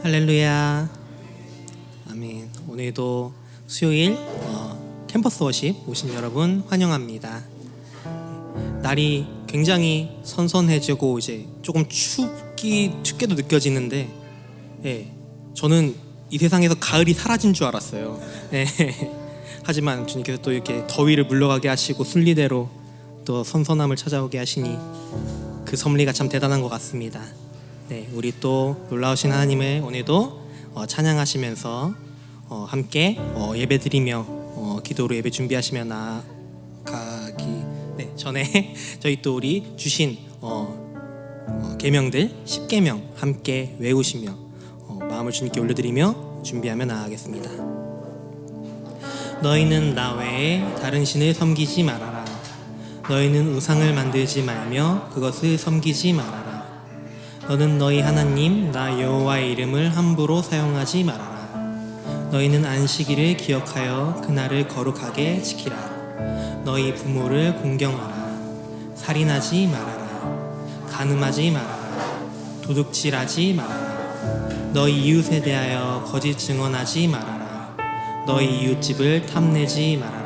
할렐루야. 아멘. 오늘도 수요일 캠퍼스 워십 오신 여러분 환영합니다. 날이 굉장히 선선해지고 이제 조금 춥게도 느껴지는데, 저는 이 세상에서 가을이 사라진 줄 알았어요. 하지만 주님께서 또 이렇게 더위를 물러가게 하시고 순리대로 또 선선함을 찾아오게 하시니 그 섭리가 참 대단한 것 같습니다. 우리 또 놀라우신 하나님을 오늘도 찬양하시면서 함께 예배드리며 기도로 예배 준비하시며 나아가기 전에 저희 또 우리 주신 계명들 10계명 함께 외우시며 마음을 주님께 올려드리며 준비하며 나아가겠습니다. 너희는 나 외에 다른 신을 섬기지 말아라. 너희는 우상을 만들지 말며 그것을 섬기지 말아라. 너는 너희 하나님 나 여호와의 이름을 함부로 사용하지 말아라. 너희는 안식일을 기억하여 그날을 거룩하게 지키라. 너희 부모를 공경하라. 살인하지 말아라. 간음하지 말아라. 도둑질하지 말아라. 너희 이웃에 대하여 거짓 증언하지 말아라. 너희 이웃집을 탐내지 말아라.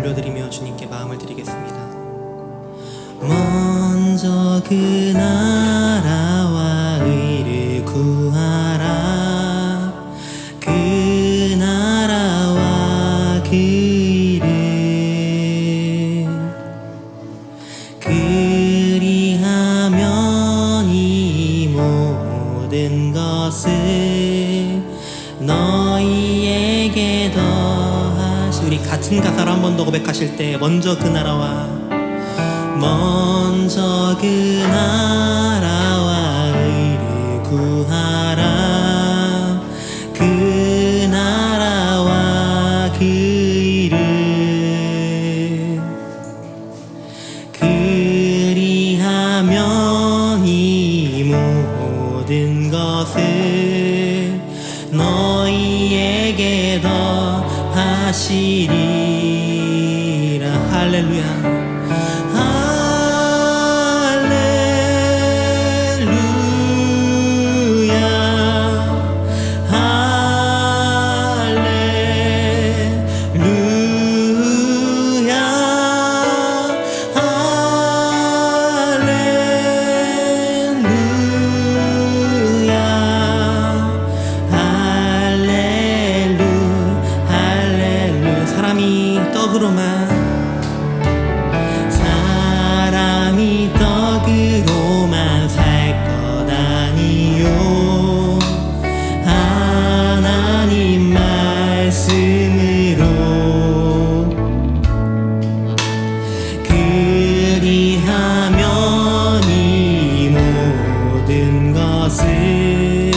올려드리며 주님께 마음을 드리겠습니다. 먼저 그 나라와 의를 구하라. 그 나라와 그 의를 그리하면 이 모든 것을 너희에게 더하시. 우리 같은 가사로 한 번 더 고백하실 때 먼저 그 나라와 의를 구하라. 그 나라와 그 의를 그리하면 이 모든 것을 너희에게 더하시리. 할렐루야. 사람이 떡으로만 살 것 아니요 하나님 말씀으로 그리하면 이 모든 것을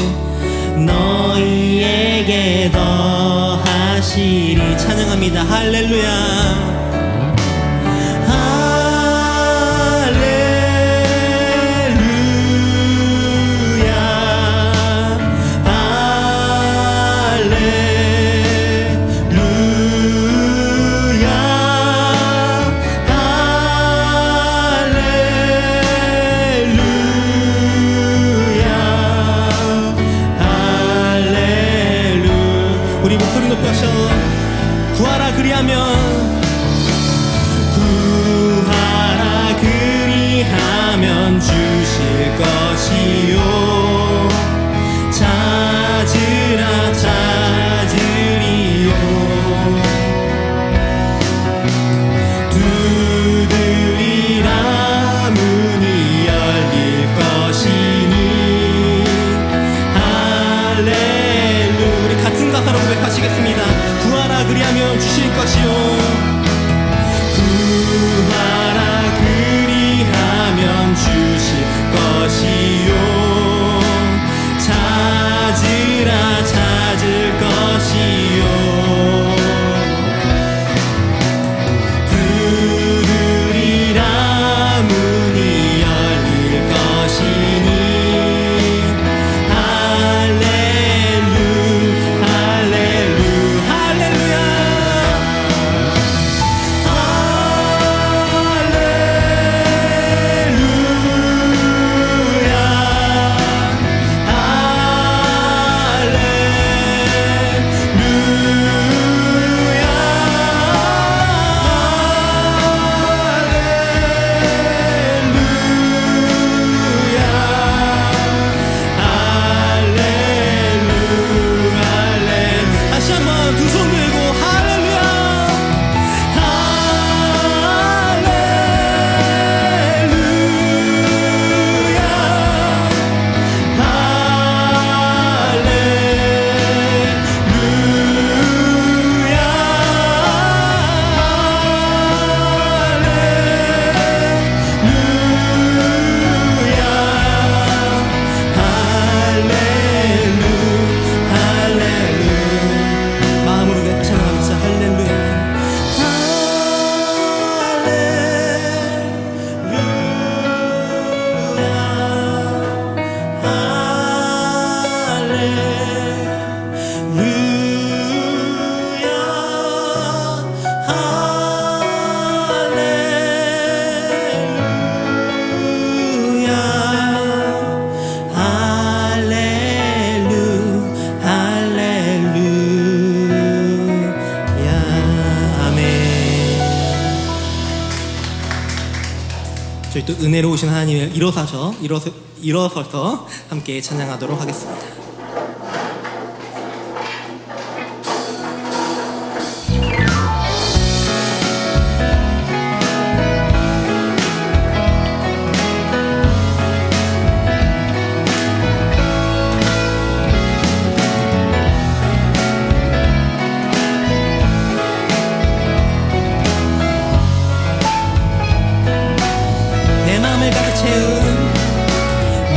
너희에게 더하시리. 찬양합니다. 할렐루야. 우리 목소리 높여서 구하라 그리하면 주실 것이요 찾으라 찾으리요 두드리라 문이 열릴 것이니. 할렐루야. 우리 같은 가사로 고백하시겠습니다. 구하라 그리하면 주실 것이요 구하라 그리하면 주실 것이요 찾으라 찾을 것이요 두드리라 문이 열릴 것이니. 할렐루야. 또 은혜로우신 하나님을 일어서서 함께 찬양하도록 하겠습니다.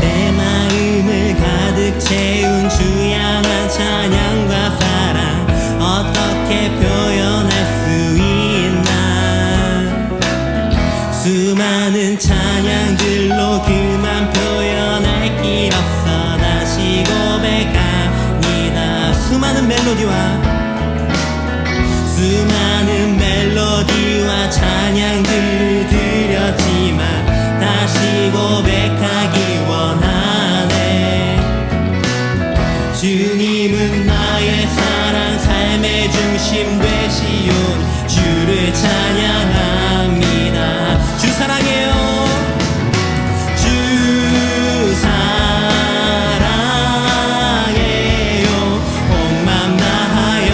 내 마음을 가득 채운 주양한 찬양과 사랑 어떻게 표현할 수 있나. 수많은 찬양들로 그만 표현할 길 없어 다시 고백합니다. 수많은 멜로디와 찬양들을 드렸지만 다시 고백하기 원하네. 주님은 나의 사랑 삶의 중심 되시온 주를 찬양합니다. 주 사랑해요. 주 사랑해요. 온 맘 다하여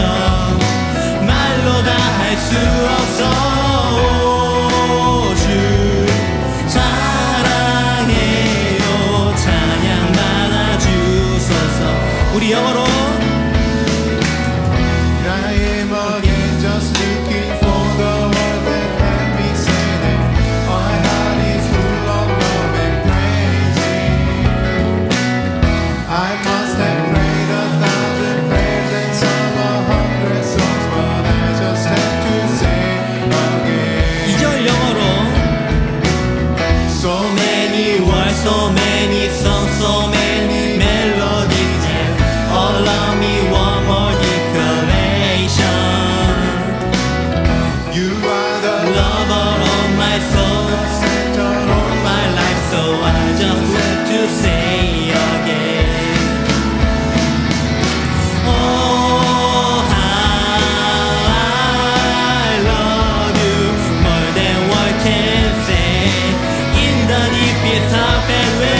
말로 다 할 수 없어. 우리 영어로 I am again just looking for the word that can be said. My heart is full of love and praising. I must have prayed 1,000 prayers and sung 100 songs, but I just have to say again. 2절 영어로 So many words, so many songs, so many melodies. Allow me one more declaration. you are the Lover of my soul, center of my life, so I just want to say again. Oh, how I love you more than words can say. In the deepest of and way.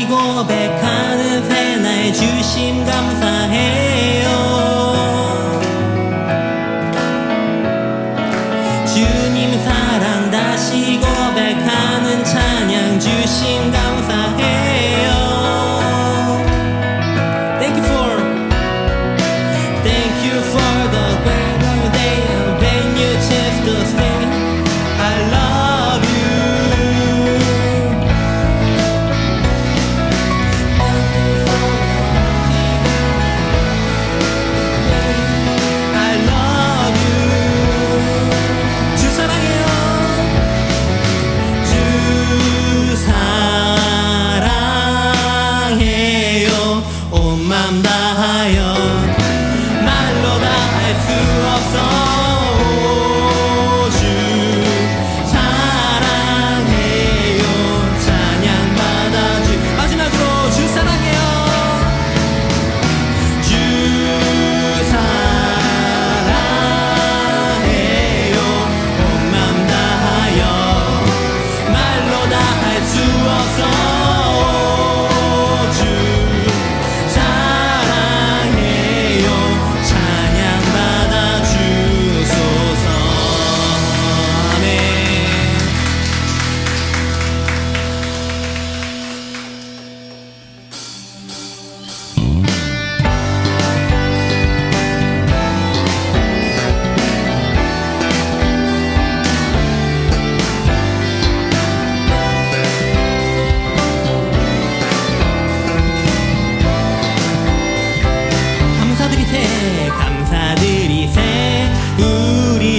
고백하는 새 나의 주심 감사해요. 주님 사랑 다시 고백하는 찬양 주심 감사해요. Thank you for the great day when you choose to stay. I love you. 사랑해요. 주 사랑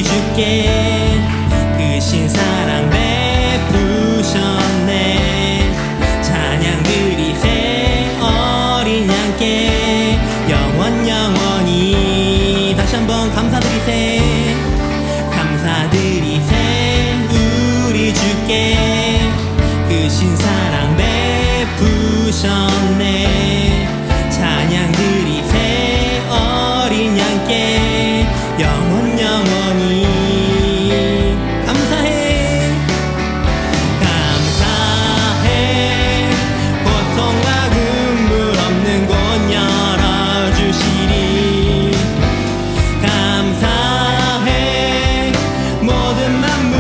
주께 그 신사랑 베푸셨네. 찬양 드리세 어린 양께 영원히 다시 한번 감사드리세. 감사드리세 우리 주께 그 신사랑 베푸셨네. 찬양 드리세 어린 양께 영원히 감사해. 감사해 고통과 눈물 없는 곳 열어주시리. 감사해 모든 만물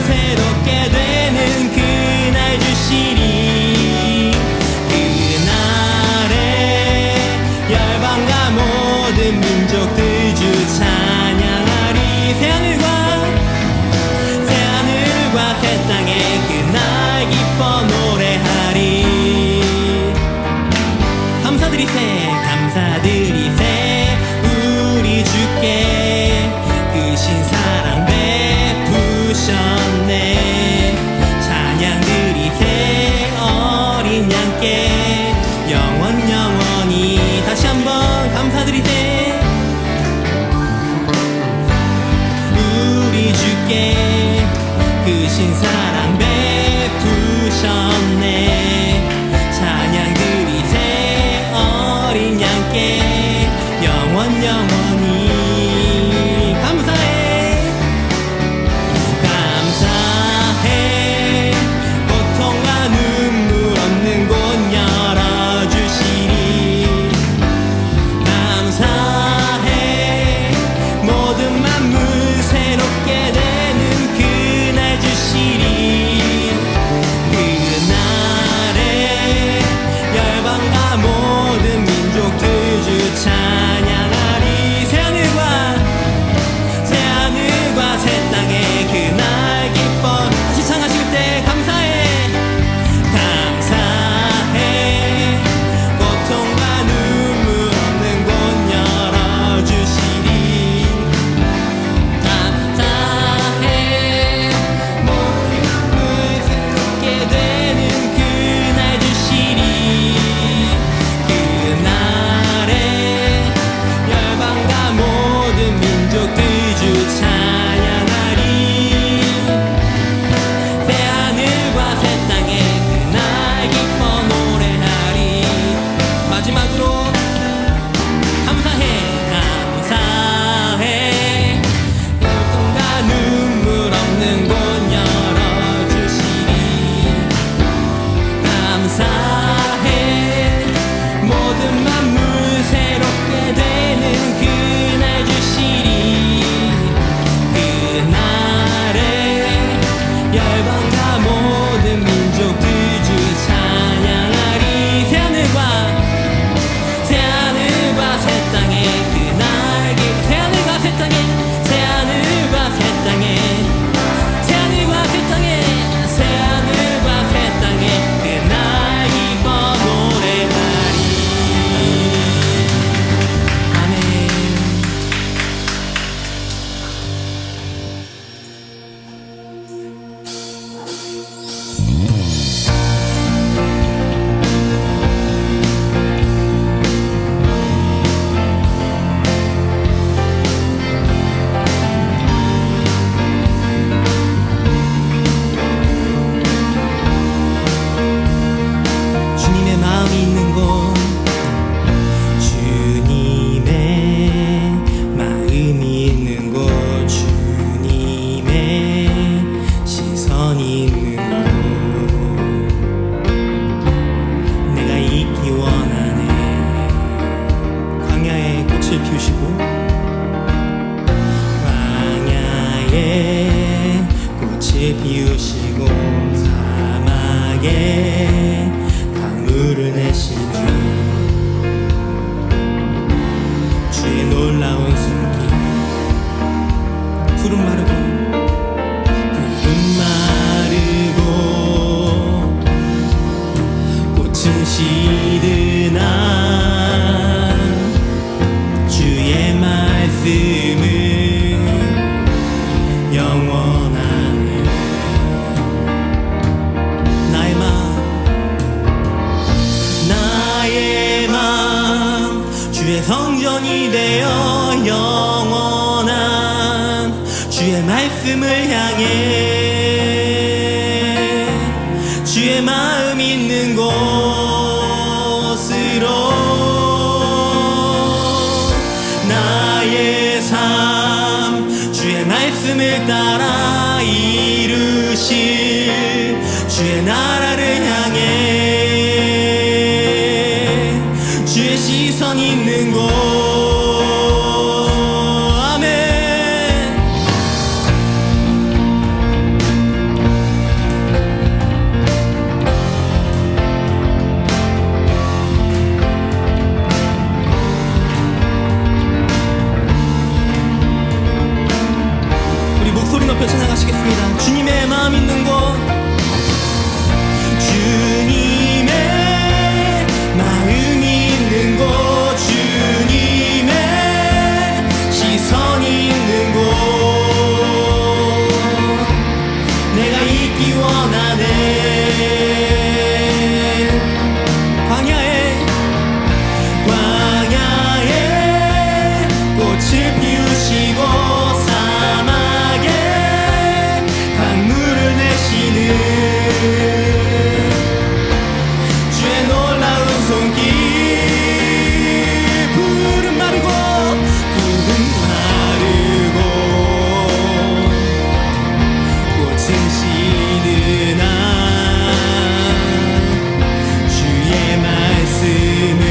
새롭게 되는 그날 주시리. 그날에 열방과 모든 민족들 주 찬양하리. 새하늘과 새 땅에 그날 기뻐 노래하리. 감사드리세 우리 주께 그 신사랑 베푸셨네. 찬양 드리세 어린 양께 영원히 다시 한번 감사드리세. 우리 주께 그 신사랑 베푸셨네. 찬양 드리세 어린 양께 영원히 감사해. 감사해 고통과 눈물 없는 곳 열어주시리. 감사해 모든 만물 새롭게 되는 그날 주시리. 그날에 열방과 모든 민족들 주 찬양하리. 새하늘과 새 땅에 그날 기뻐 다시 찬양하실 때 감사해. 감사해 고통과 눈물 없는 곳 열어주시리. 감사해 모든 만물 새롭게 되는 그날 주시리. 그날에 열방과 모든 민족들 주 찬양하리. 새하늘과 새 땅에 그날 기뻐 노래하리. 마지막으로 감사해. 고통과 눈물 없는 곳 열어주시리. 감사해 모든 만물 새롭게 되는 그날 주시리. 그날에 열방과 모든 민족들 주 찬양하리. 새하늘과 새 땅에 그날 새하늘과 새 땅에 새하늘과 새 땅에 새하늘과 새 땅에 새하늘과 새 땅에 그날 기뻐 노래하리. 아멘. 주님의 마음이 있는 곳 주님의 마음이 있는 곳 주님의 시선이 있는 곳 내가 있기 원하네. 광야에 꽃을 피우시고 광야에 꽃을 피우시고 사막에 강물을 내시는 주의 놀라운 손길. 푸른 마르고 꽃은 시드나 주의 말씀을 영원하네. 나의 맘 주의 성전이 되어 영원한 주의 말씀을 향해 주의 마음 있는 곳으로 나의 삶 주의 말씀을 따라 이루실 주의 나라를 향해 주의 시선 있는 곳. 아멘. 우리 목소리 높여 찬양하시겠습니다. 주님의 마음 있는 곳. 주님의 마음 있는 곳, 주님의 시선 있는 곳, 내가 있기 원하네. 광야에 꽃을 피우시고 사막에 강물을 내시는 주의 놀라운 손길. 푸른 마르고 꽃은 시드나 주의 말씀은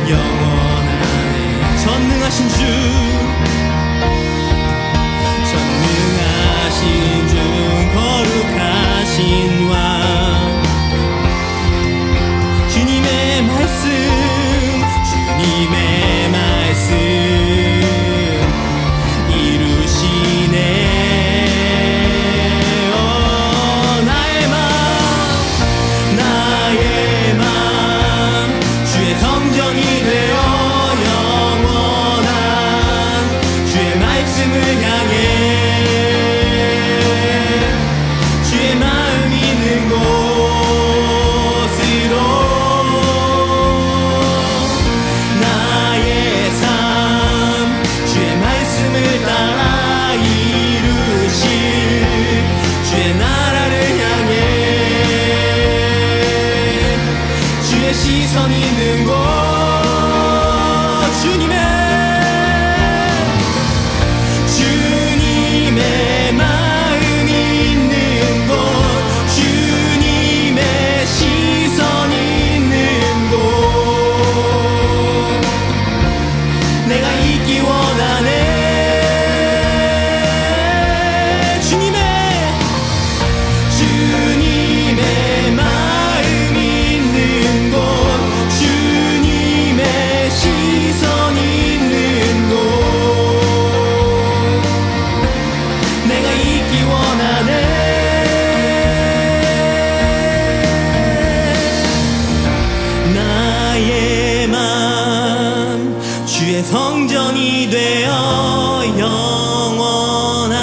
영원하네. 전능하신 주, 전능하신 주, 거룩하신 왕, 주님의 말씀, 주님의 말씀 이루시네. 나의 맘 주의 성전이 되어 영원한 주의 말씀을 향해 주의 마음 있는 곳으로 나의 삶 주의 말씀을 따라 이루실 주의 나라를 향해 주의 시선 있는 곳. 주님의 마음 있는 곳, 주님의 시선 있는 곳, 내가 있기 원하네. 주님의 마음 있는 곳, 주님의 시선 있는 곳, 내가 있기 원하네. 나의 맘 주의 성전이 되어 영원한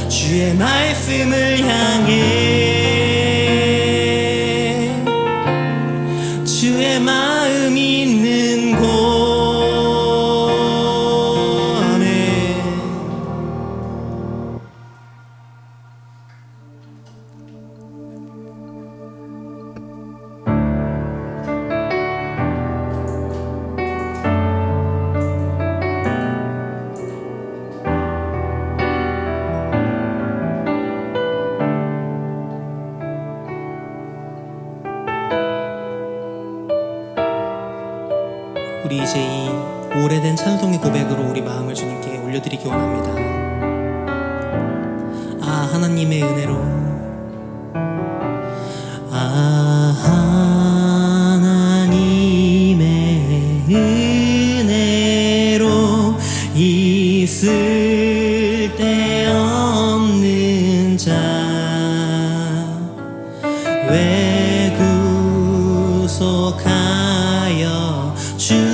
주의 말씀을 향해 주의 마음 있는 곳. 아멘. 우리 이제 이 오래된 찬송의 고백으로 우리 마음을 주님께 올려드리기 원합니다. 아 하나님의 은혜로, 아 하나님의 은혜로 있을 데 없는 자 왜 구속하여 주는지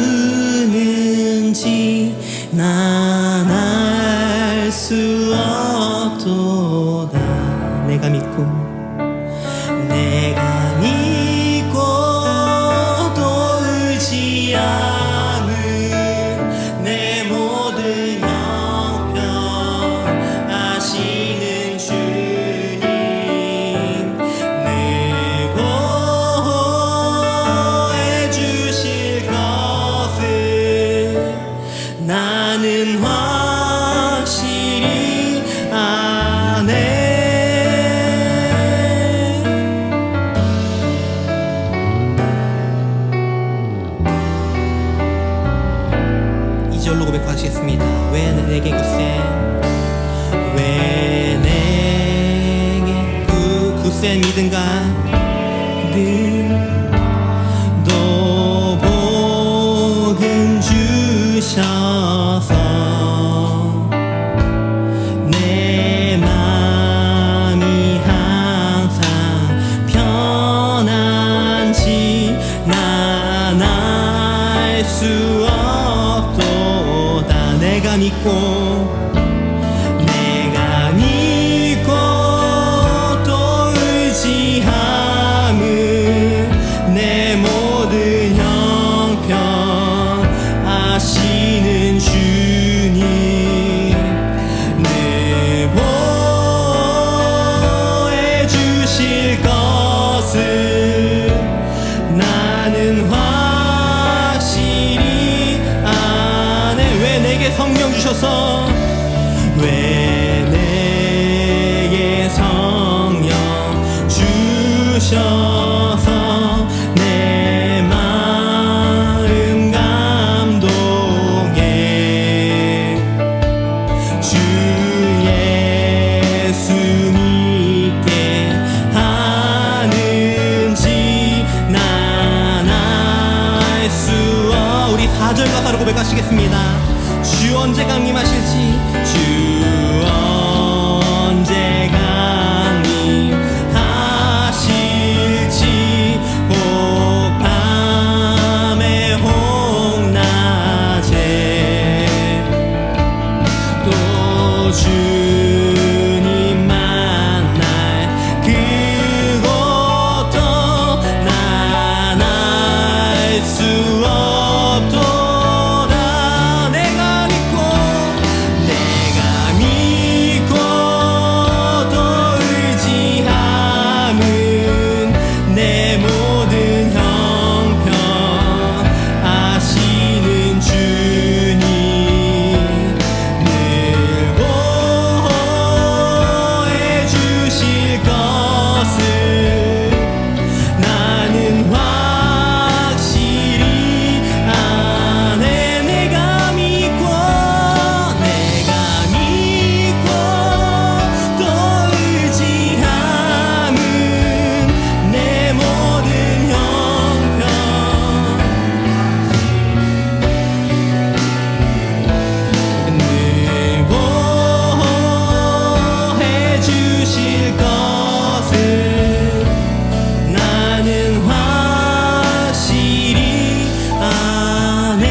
난 수 없도다. 내가 믿고 또 의지하는 내 모든 형편 아시는 주님, 내 보호해 주실 것을 나는 확실히 아네. 2절로 고백하시겠습니다. 왜 내게 굳세 믿음가 또 복음 주셔서 내 맘이 항상 편한지 난 알 수 없도다. 내가 믿고 또 의지함은 내 모든 형편 아시는 주님, 내 보호해 주실 것을 나는 확실히 아네. 왜 내게 성령 주셔서 왜 내게 성령 주셔서 내 마음 감동해 주 예수 믿게 하는지 난 알 수 우리 4절 가사로 고백하시겠습니다. 주 언제 강림하실지, 주 언제 강림하실지, 혹밤에 혹낮에 또 주님 만날 그것도 난 알 수 없도다. 내가 믿고 또 의지함은 내 모든 형편 아시는 주님, 늘 보호해 주실 것을 나는 확실히 아네. 내가 믿고 또 의지함은 내 모든 형편 늘 보호해 주실 것을 나는 확실히 아네.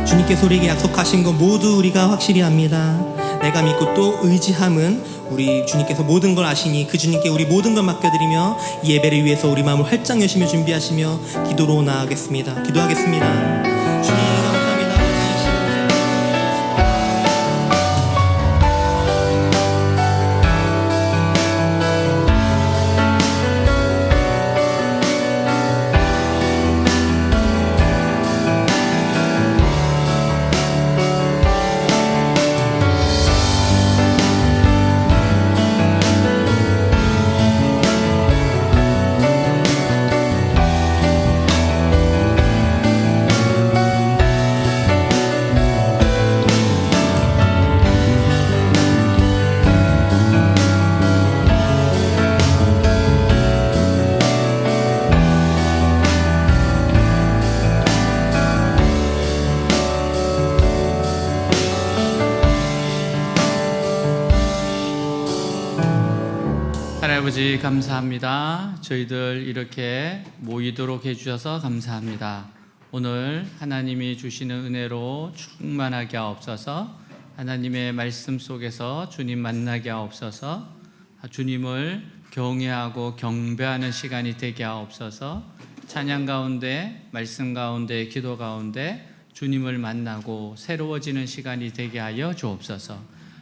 주님께서 우리에게 약속하신 것 모두 우리가 확실히 합니다. 내가 믿고 또 의지함은 우리 주님께서 모든 걸 아시니 그 주님께 우리 모든 걸 맡겨드리며 이 예배를 위해서 우리 마음을 활짝 여시며 준비하시며 기도로 나아가겠습니다. 기도하겠습니다. 주님 감사합니다. 아버지 감사합니다. 저희들 이렇게 모이도록 해주셔서 감사합니다. 오늘 하나님이 주시는 은혜로 충만하게 하옵소서. 하나님의 말씀 속에서 주님 만나게 하옵소서. 주님을 경외하고 경배하는 시간이 되게 하옵소서. 찬양 가운데, 말씀 가운데, 기도 가운데 주님을 만나고 새로워지는 시간이 되게 하여 주옵소서.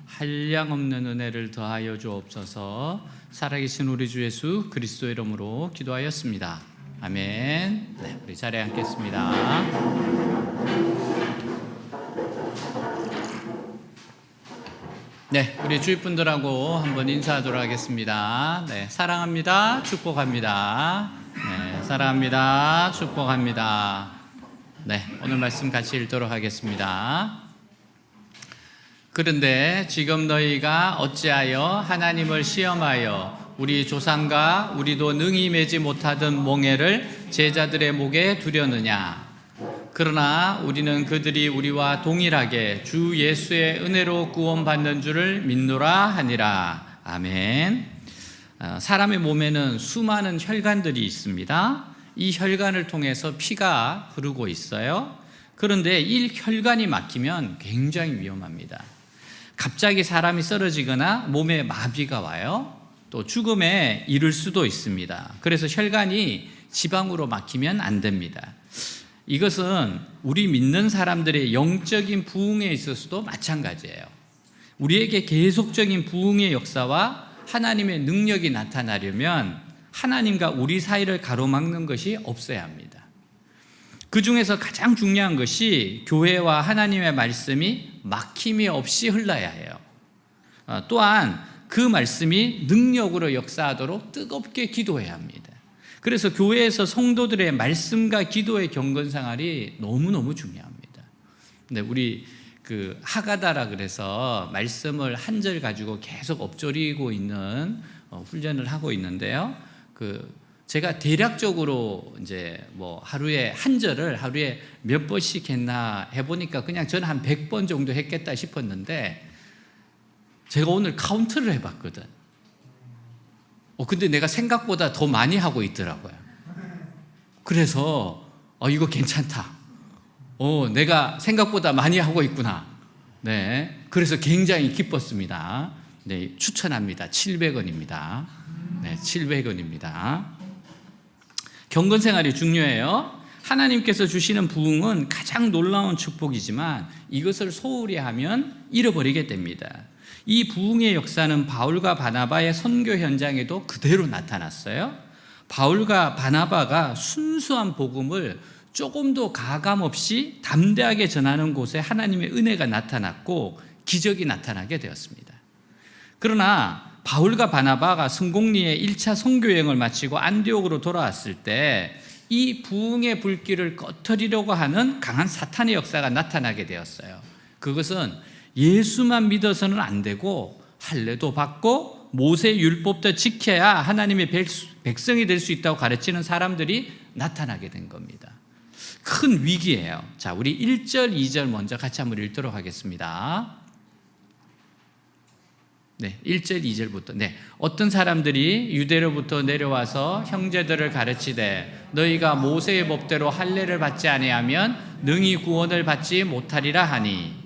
한량없는 은혜를 더하여 주옵소서. 살아계신 우리 주 예수 그리스도 이름으로 기도하였습니다. 아멘. 네, 우리 자리에 앉겠습니다. 네, 우리 주위 분들하고 한번 인사하도록 하겠습니다. 네, 사랑합니다. 축복합니다. 네, 사랑합니다. 축복합니다. 네, 오늘 말씀 같이 읽도록 하겠습니다. 그런데 지금 너희가 어찌하여 하나님을 시험하여 우리 조상과 우리도 능히 매지 못하던 몽해를 제자들의 목에 두려느냐. 그러나 우리는 그들이 우리와 동일하게 주 예수의 은혜로 구원받는 줄을 믿노라 하니라. 아멘. 사람의 몸에는 수많은 혈관들이 있습니다. 이 혈관을 통해서 피가 흐르고 있어요. 그런데 이 혈관이 막히면 굉장히 위험합니다. 갑자기 사람이 쓰러지거나 몸에 마비가 와요. 또 죽음에 이를 수도 있습니다. 그래서 혈관이 지방으로 막히면 안 됩니다. 이것은 우리 믿는 사람들의 영적인 부흥에 있어서도 마찬가지예요. 우리에게 계속적인 부흥의 역사와 하나님의 능력이 나타나려면 하나님과 우리 사이를 가로막는 것이 없어야 합니다. 그 중에서 가장 중요한 것이 교회와 하나님의 말씀이 막힘이 없이 흘러야 해요. 또한 그 말씀이 능력으로 역사하도록 뜨겁게 기도해야 합니다. 그래서 교회에서 성도들의 말씀과 기도의 경건 생활이 너무너무 중요합니다. 근데 우리 그 하가다라 그래서 말씀을 한 절 가지고 계속 엎조리고 있는 훈련을 하고 있는데요. 제가 대략적으로 이제 뭐 하루에 한 절을 하루에 몇 번씩 했나 해보니까 그냥 저는 한 100번 정도 했겠다 싶었는데 제가 오늘 카운트를 해봤거든. 근데 내가 생각보다 더 많이 하고 있더라고요. 그래서 이거 괜찮다. 내가 생각보다 많이 하고 있구나. 네, 그래서 굉장히 기뻤습니다. 네, 추천합니다. 700원입니다. 네, 700원입니다. 경건 생활이 중요해요. 하나님께서 주시는 부흥은 가장 놀라운 축복이지만 이것을 소홀히 하면 잃어버리게 됩니다. 이 부흥의 역사는 바울과 바나바의 선교 현장에도 그대로 나타났어요. 바울과 바나바가 순수한 복음을 조금도 가감 없이 담대하게 전하는 곳에 하나님의 은혜가 나타났고 기적이 나타나게 되었습니다. 그러나 바울과 바나바가 성공리에 1차 선교 여행을 마치고 안디옥으로 돌아왔을 때 이 부흥의 불길을 꺼트리려고 하는 강한 사탄의 역사가 나타나게 되었어요. 그것은 예수만 믿어서는 안 되고 할례도 받고 모세 율법도 지켜야 하나님의 백성이 될 수 있다고 가르치는 사람들이 나타나게 된 겁니다. 큰 위기예요. 자, 우리 1절, 2절 먼저 같이 한번 읽도록 하겠습니다. 네, 1절, 2절부터. 네, 어떤 사람들이 유대로부터 내려와서 형제들을 가르치되 너희가 모세의 법대로 할례를 받지 아니하면 능히 구원을 받지 못하리라 하니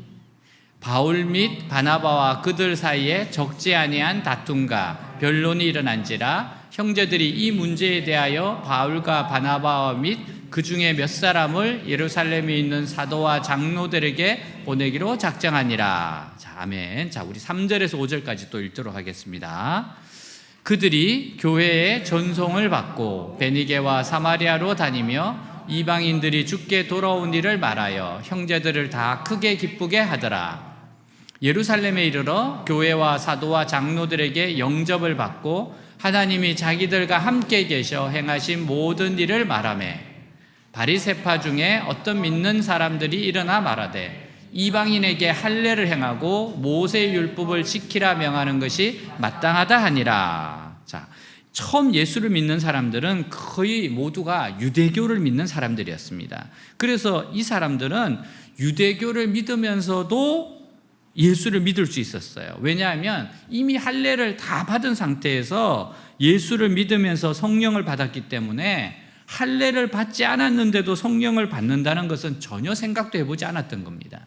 바울 및 바나바와 그들 사이에 적지 아니한 다툼과 변론이 일어난지라 형제들이 이 문제에 대하여 바울과 바나바와 및 그 중에 몇 사람을 예루살렘에 있는 사도와 장로들에게 보내기로 작정하니라. 자, 아멘. 자, 우리 3절에서 5절까지 또 읽도록 하겠습니다. 그들이 교회에 전송을 받고 베니게와 사마리아로 다니며 이방인들이 주께 돌아온 일을 말하여 형제들을 다 크게 기쁘게 하더라. 예루살렘에 이르러 교회와 사도와 장로들에게 영접을 받고 하나님이 자기들과 함께 계셔 행하신 모든 일을 말하매 바리새파 중에 어떤 믿는 사람들이 일어나 말하되 이방인에게 할례를 행하고 모세 율법을 지키라 명하는 것이 마땅하다 하니라. 자, 처음 예수를 믿는 사람들은 거의 모두가 유대교를 믿는 사람들이었습니다. 그래서 이 사람들은 유대교를 믿으면서도 예수를 믿을 수 있었어요. 왜냐하면 이미 할례를 다 받은 상태에서 예수를 믿으면서 성령을 받았기 때문에 할례를 받지 않았는데도 성령을 받는다는 것은 전혀 생각도 해보지 않았던 겁니다.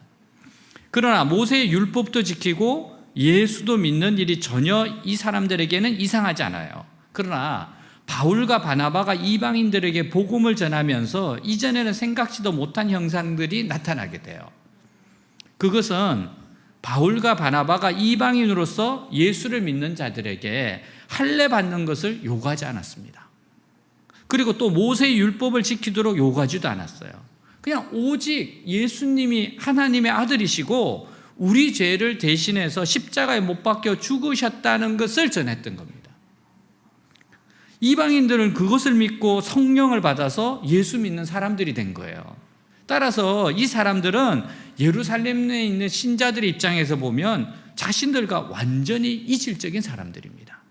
그러나 모세의 율법도 지키고 예수도 믿는 일이 전혀 이 사람들에게는 이상하지 않아요. 그러나 바울과 바나바가 이방인들에게 복음을 전하면서 이전에는 생각지도 못한 형상들이 나타나게 돼요. 그것은 바울과 바나바가 이방인으로서 예수를 믿는 자들에게 할례 받는 것을 요구하지 않았습니다. 그리고 또 모세의 율법을 지키도록 요구하지도 않았어요. 그냥 오직 예수님이 하나님의 아들이시고 우리 죄를 대신해서 십자가에 못 박혀 죽으셨다는 것을 전했던 겁니다. 이방인들은 그것을 믿고 성령을 받아서 예수 믿는 사람들이 된 거예요. 따라서 이 사람들은 예루살렘에 있는 신자들의 입장에서 보면 자신들과 완전히 이질적인 사람들입니다.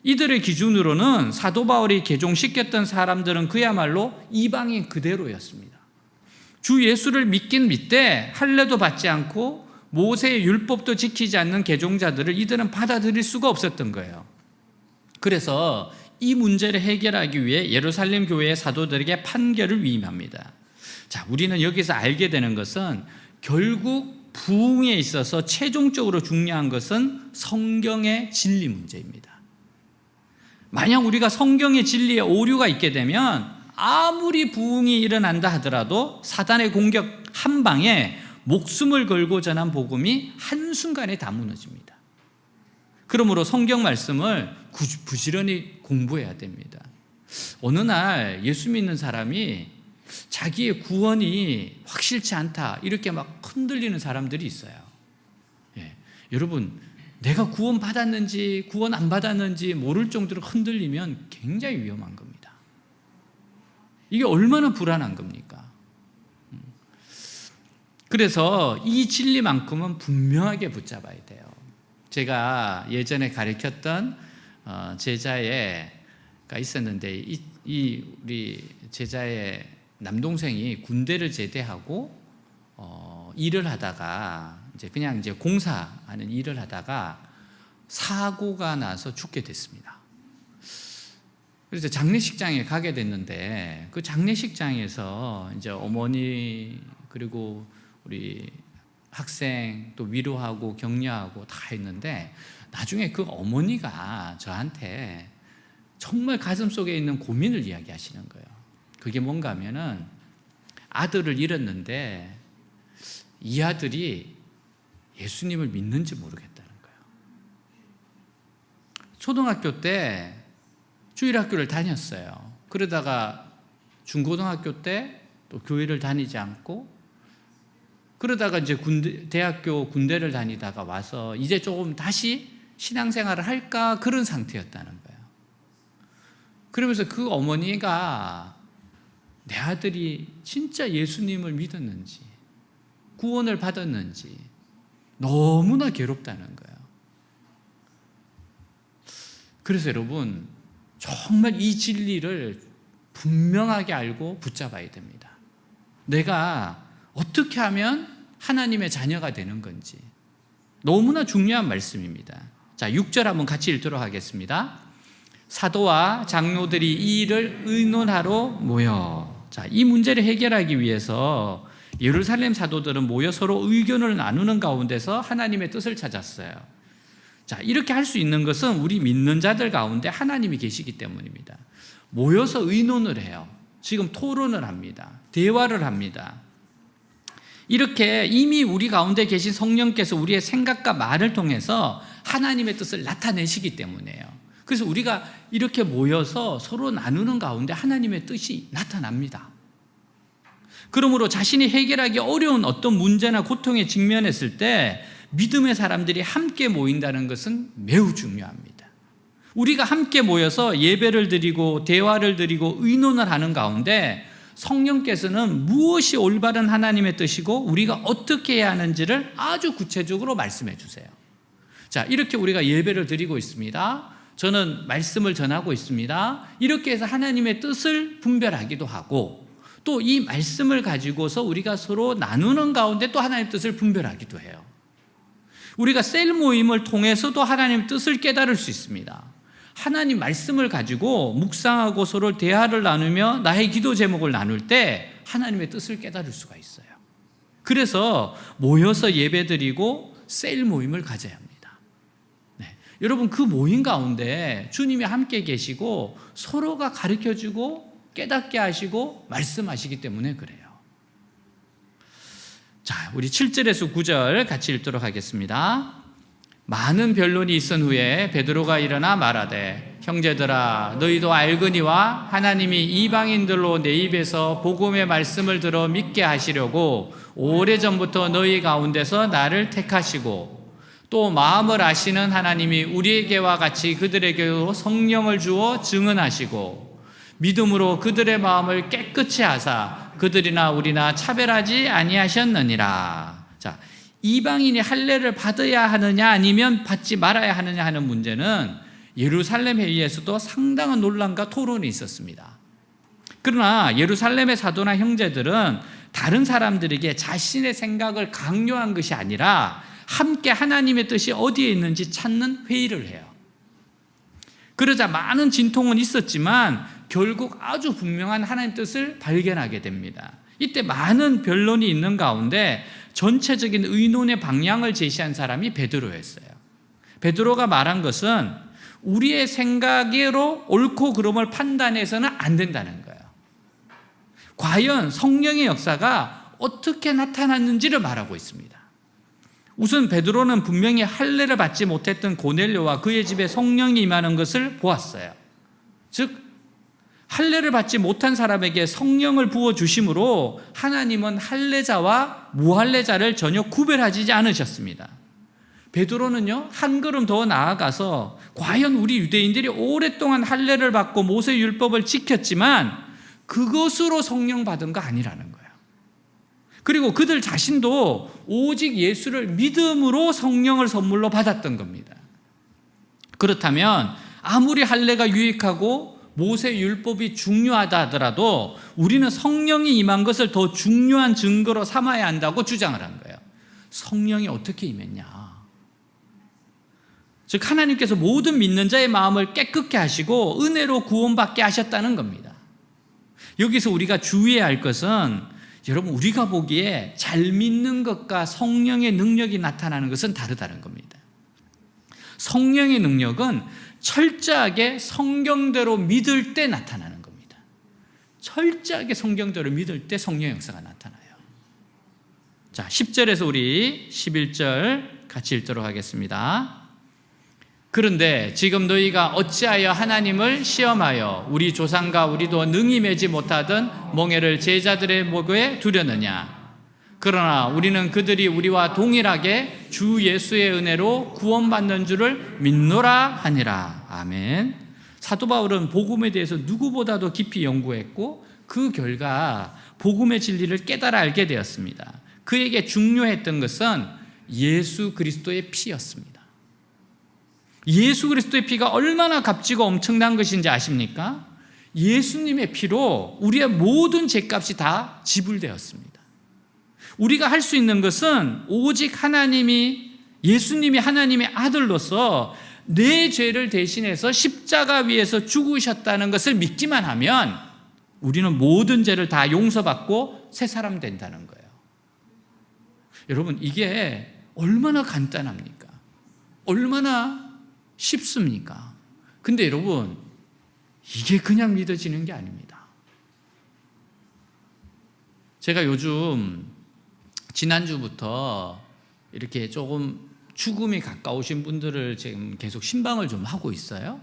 이들의 기준으로는 사도 바울이 개종시켰던 사람들은 그야말로 이방인 그대로였습니다. 주 예수를 믿긴 믿되 할례도 받지 않고 모세의 율법도 지키지 않는 개종자들을 이들은 받아들일 수가 없었던 거예요. 그래서 이 문제를 해결하기 위해 예루살렘 교회의 사도들에게 판결을 위임합니다. 자, 우리는 여기서 알게 되는 것은 결국 부흥에 있어서 최종적으로 중요한 것은 성경의 진리 문제입니다. 만약 우리가 성경의 진리에 오류가 있게 되면 아무리 부흥이 일어난다 하더라도 사단의 공격 한 방에 목숨을 걸고 전한 복음이 한순간에 다 무너집니다. 그러므로 성경 말씀을 부지런히 공부해야 됩니다. 어느 날 예수 믿는 사람이 자기의 구원이 확실치 않다 이렇게 막 흔들리는 사람들이 있어요. 여러분, 내가 구원 받았는지 구원 안 받았는지 모를 정도로 흔들리면 굉장히 위험한 겁니다. 이게 얼마나 불안한 겁니까? 그래서 이 진리만큼은 분명하게 붙잡아야 돼요. 제가 예전에 가르쳤던 제자가 있었는데 이 우리 제자의 남동생이 군대를 제대하고 일을 하다가 이제 공사하는 일을 하다가 사고가 나서 죽게 됐습니다. 그래서 장례식장에 가게 됐는데 그 장례식장에서 이제 어머니 그리고 우리 학생 또 위로하고 격려하고 다 했는데 나중에 그 어머니가 저한테 정말 가슴속에 있는 고민을 이야기하시는 거예요. 그게 뭔가 하면은 아들을 잃었는데 이 아들이 예수님을 믿는지 모르겠다는 거예요. 초등학교 때 주일학교를 다녔어요. 그러다가 중고등학교 때 또 교회를 다니지 않고 그러다가 이제 대학교 군대를 다니다가 와서 이제 조금 다시 신앙생활을 할까 그런 상태였다는 거예요. 그러면서 그 어머니가 내 아들이 진짜 예수님을 믿었는지 구원을 받았는지 너무나 괴롭다는 거예요. 그래서 여러분 정말 이 진리를 분명하게 알고 붙잡아야 됩니다. 내가 어떻게 하면 하나님의 자녀가 되는 건지 너무나 중요한 말씀입니다. 자, 6절 한번 같이 읽도록 하겠습니다. 사도와 장로들이 이 일을 의논하러 모여. 자, 이 문제를 해결하기 위해서 예루살렘 사도들은 모여 서로 의견을 나누는 가운데서 하나님의 뜻을 찾았어요. 자, 이렇게 할 수 있는 것은 우리 믿는 자들 가운데 하나님이 계시기 때문입니다. 모여서 의논을 해요. 지금 토론을 합니다. 대화를 합니다. 이렇게 이미 우리 가운데 계신 성령께서 우리의 생각과 말을 통해서 하나님의 뜻을 나타내시기 때문이에요. 그래서 우리가 이렇게 모여서 서로 나누는 가운데 하나님의 뜻이 나타납니다. 그러므로 자신이 해결하기 어려운 어떤 문제나 고통에 직면했을 때 믿음의 사람들이 함께 모인다는 것은 매우 중요합니다. 우리가 함께 모여서 예배를 드리고 대화를 드리고 의논을 하는 가운데 성령께서는 무엇이 올바른 하나님의 뜻이고 우리가 어떻게 해야 하는지를 아주 구체적으로 말씀해 주세요. 자, 이렇게 우리가 예배를 드리고 있습니다. 저는 말씀을 전하고 있습니다. 이렇게 해서 하나님의 뜻을 분별하기도 하고 또 이 말씀을 가지고서 우리가 서로 나누는 가운데 또 하나님의 뜻을 분별하기도 해요. 우리가 셀 모임을 통해서도 하나님의 뜻을 깨달을 수 있습니다. 하나님 말씀을 가지고 묵상하고 서로 대화를 나누며 나의 기도 제목을 나눌 때 하나님의 뜻을 깨달을 수가 있어요. 그래서 모여서 예배드리고 셀 모임을 가져야 합니다. 네. 여러분, 그 모임 가운데 주님이 함께 계시고 서로가 가르쳐주고 깨닫게 하시고 말씀하시기 때문에 그래요. 자, 우리 7절에서 9절 같이 읽도록 하겠습니다. 많은 변론이 있은 후에 베드로가 일어나 말하되 형제들아 너희도 알거니와 하나님이 이방인들로 내 입에서 복음의 말씀을 들어 믿게 하시려고 오래전부터 너희 가운데서 나를 택하시고 또 마음을 아시는 하나님이 우리에게와 같이 그들에게도 성령을 주어 증언하시고 믿음으로 그들의 마음을 깨끗이 하사 그들이나 우리나 차별하지 아니하셨느니라. 자, 이방인이 할례를 받아야 하느냐 아니면 받지 말아야 하느냐 하는 문제는 예루살렘 회의에서도 상당한 논란과 토론이 있었습니다. 그러나 예루살렘의 사도나 형제들은 다른 사람들에게 자신의 생각을 강요한 것이 아니라 함께 하나님의 뜻이 어디에 있는지 찾는 회의를 해요. 그러자 많은 진통은 있었지만 결국 아주 분명한 하나님의 뜻을 발견하게 됩니다. 이때 많은 변론이 있는 가운데 전체적인 의논의 방향을 제시한 사람이 베드로였어요. 베드로가 말한 것은 우리의 생각으로 옳고 그름을 판단해서는 안 된다는 거예요. 과연 성령의 역사가 어떻게 나타났는지를 말하고 있습니다. 우선 베드로는 분명히 할례를 받지 못했던 고넬료와 그의 집에 성령이 임하는 것을 보았어요. 즉 할례를 받지 못한 사람에게 성령을 부어주심으로 하나님은 할례자와 무할례자를 전혀 구별하지 않으셨습니다. 베드로는요, 한 걸음 더 나아가서 과연 우리 유대인들이 오랫동안 할례를 받고 모세 율법을 지켰지만 그것으로 성령 받은 거 아니라는 거예요. 그리고 그들 자신도 오직 예수를 믿음으로 성령을 선물로 받았던 겁니다. 그렇다면 아무리 할례가 유익하고 모세 율법이 중요하다 하더라도 우리는 성령이 임한 것을 더 중요한 증거로 삼아야 한다고 주장을 한 거예요. 성령이 어떻게 임했냐? 즉 하나님께서 모든 믿는 자의 마음을 깨끗게 하시고 은혜로 구원받게 하셨다는 겁니다. 여기서 우리가 주의해야 할 것은 여러분, 우리가 보기에 잘 믿는 것과 성령의 능력이 나타나는 것은 다르다는 겁니다. 성령의 능력은 철저하게 성경대로 믿을 때 나타나는 겁니다. 철저하게 성경대로 믿을 때 성령의 역사가 나타나요. 자, 10절에서 우리 11절 같이 읽도록 하겠습니다. 그런데 지금 너희가 어찌하여 하나님을 시험하여 우리 조상과 우리도 능히 매지 못하던 멍에를 제자들의 목에 두려느냐? 그러나 우리는 그들이 우리와 동일하게 주 예수의 은혜로 구원받는 줄을 믿노라 하니라. 아멘. 사도 바울은 복음에 대해서 누구보다도 깊이 연구했고 그 결과 복음의 진리를 깨달아 알게 되었습니다. 그에게 중요했던 것은 예수 그리스도의 피였습니다. 예수 그리스도의 피가 얼마나 값지고 엄청난 것인지 아십니까? 예수님의 피로 우리의 모든 죄값이 다 지불되었습니다. 우리가 할 수 있는 것은 오직 예수님이 하나님의 아들로서 내 죄를 대신해서 십자가 위에서 죽으셨다는 것을 믿기만 하면 우리는 모든 죄를 다 용서받고 새 사람 된다는 거예요. 여러분, 이게 얼마나 간단합니까? 얼마나 쉽습니까? 근데 여러분, 이게 그냥 믿어지는 게 아닙니다. 제가 요즘 지난주부터 이렇게 조금 죽음이 가까우신 분들을 지금 계속 신방을 좀 하고 있어요.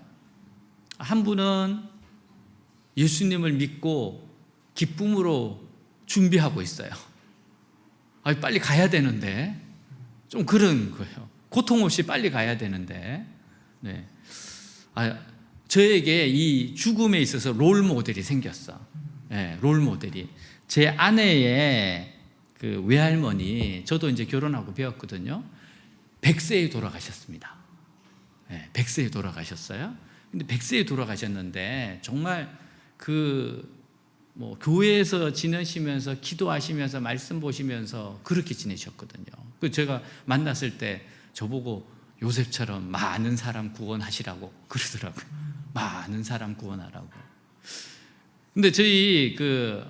한 분은 예수님을 믿고 기쁨으로 준비하고 있어요. 빨리 가야 되는데, 좀 그런 거예요. 고통 없이 빨리 가야 되는데. 네. 저에게 이 죽음에 있어서 롤 모델이 생겼어. 네, 롤 모델이. 제 아내의 그 외할머니, 저도 이제 결혼하고 배웠거든요. 100세에 돌아가셨습니다. 네, 100세에 돌아가셨어요. 근데 100세에 돌아가셨는데 정말 교회에서 지내시면서 기도하시면서 말씀 보시면서 그렇게 지내셨거든요. 그 제가 만났을 때 저보고 요셉처럼 많은 사람 구원하시라고 그러더라고요. 많은 사람 구원하라고. 근데 저희 그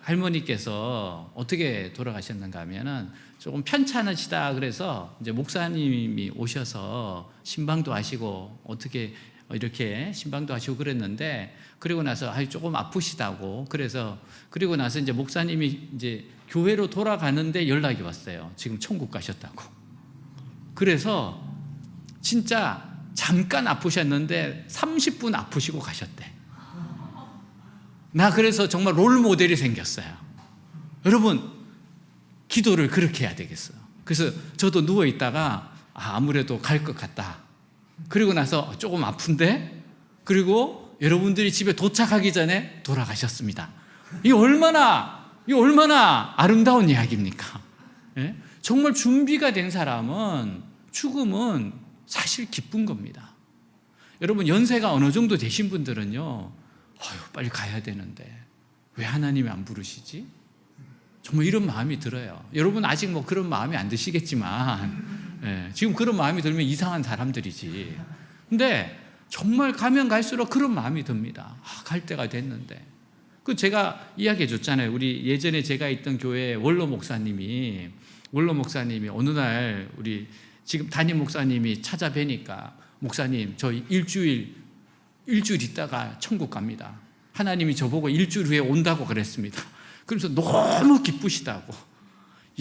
할머니께서 어떻게 돌아가셨는가 하면은 조금 편찮으시다 그래서 이제 목사님이 오셔서 신방도 하시고 어떻게 이렇게 신방도 하시고 그랬는데, 그리고 나서 조금 아프시다고, 그래서 그리고 나서 이제 목사님이 이제 교회로 돌아가는데 연락이 왔어요. 지금 천국 가셨다고. 그래서 진짜 잠깐 아프셨는데 30분 아프시고 가셨대. 나 그래서 정말 롤 모델이 생겼어요. 여러분, 기도를 그렇게 해야 되겠어요. 그래서 저도 누워 있다가 아무래도 갈 것 같다. 그리고 나서 조금 아픈데, 그리고 여러분들이 집에 도착하기 전에 돌아가셨습니다. 이 얼마나 아름다운 이야기입니까? 예? 정말 준비가 된 사람은 죽음은 사실 기쁜 겁니다. 여러분, 연세가 어느 정도 되신 분들은요, 빨리 가야 되는데 왜 하나님이 안 부르시지? 정말 이런 마음이 들어요. 여러분 아직 뭐 그런 마음이 안 드시겠지만, 예, 지금 그런 마음이 들면 이상한 사람들이지. 근데 정말 가면 갈수록 그런 마음이 듭니다. 갈 때가 됐는데. 그 제가 이야기해 줬잖아요. 우리 예전에 제가 있던 교회 원로 목사님이 어느 날 우리 지금 담임 목사님이 찾아뵈니까, 목사님 저 일주일 있다가 천국 갑니다. 하나님이 저보고 일주일 후에 온다고 그랬습니다. 그러면서 너무 기쁘시다고.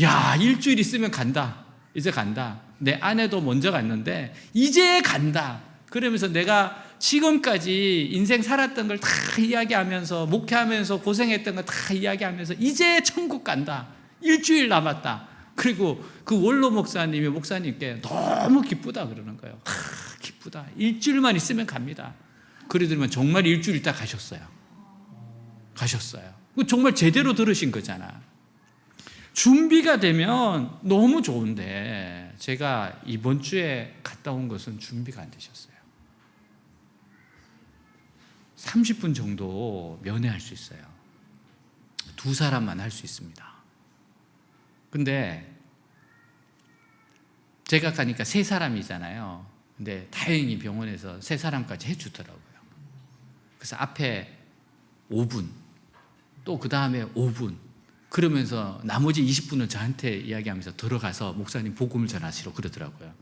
야, 일주일 있으면 간다. 이제 간다. 내 아내도 먼저 갔는데 이제 간다. 그러면서 내가 지금까지 인생 살았던 걸 다 이야기하면서, 목회하면서 고생했던 걸 다 이야기하면서 이제 천국 간다. 일주일 남았다. 그리고 그 원로 목사님이 목사님께 너무 기쁘다 그러는 거예요. 기쁘다. 일주일만 있으면 갑니다. 그러더니만 정말 일주일 있다 가셨어요. 정말 제대로 들으신 거잖아. 준비가 되면 너무 좋은데, 제가 이번 주에 갔다 온 것은 준비가 안 되셨어요. 30분 정도 면회할 수 있어요. 2사람만 할 수 있습니다. 근데 제가 가니까 3사람이잖아요. 근데 다행히 병원에서 3사람까지 해주더라고요. 그래서 앞에 5분, 또 그 다음에 5분, 그러면서 나머지 20분은 저한테 이야기하면서 들어가서 목사님 복음을 전하시러 그러더라고요.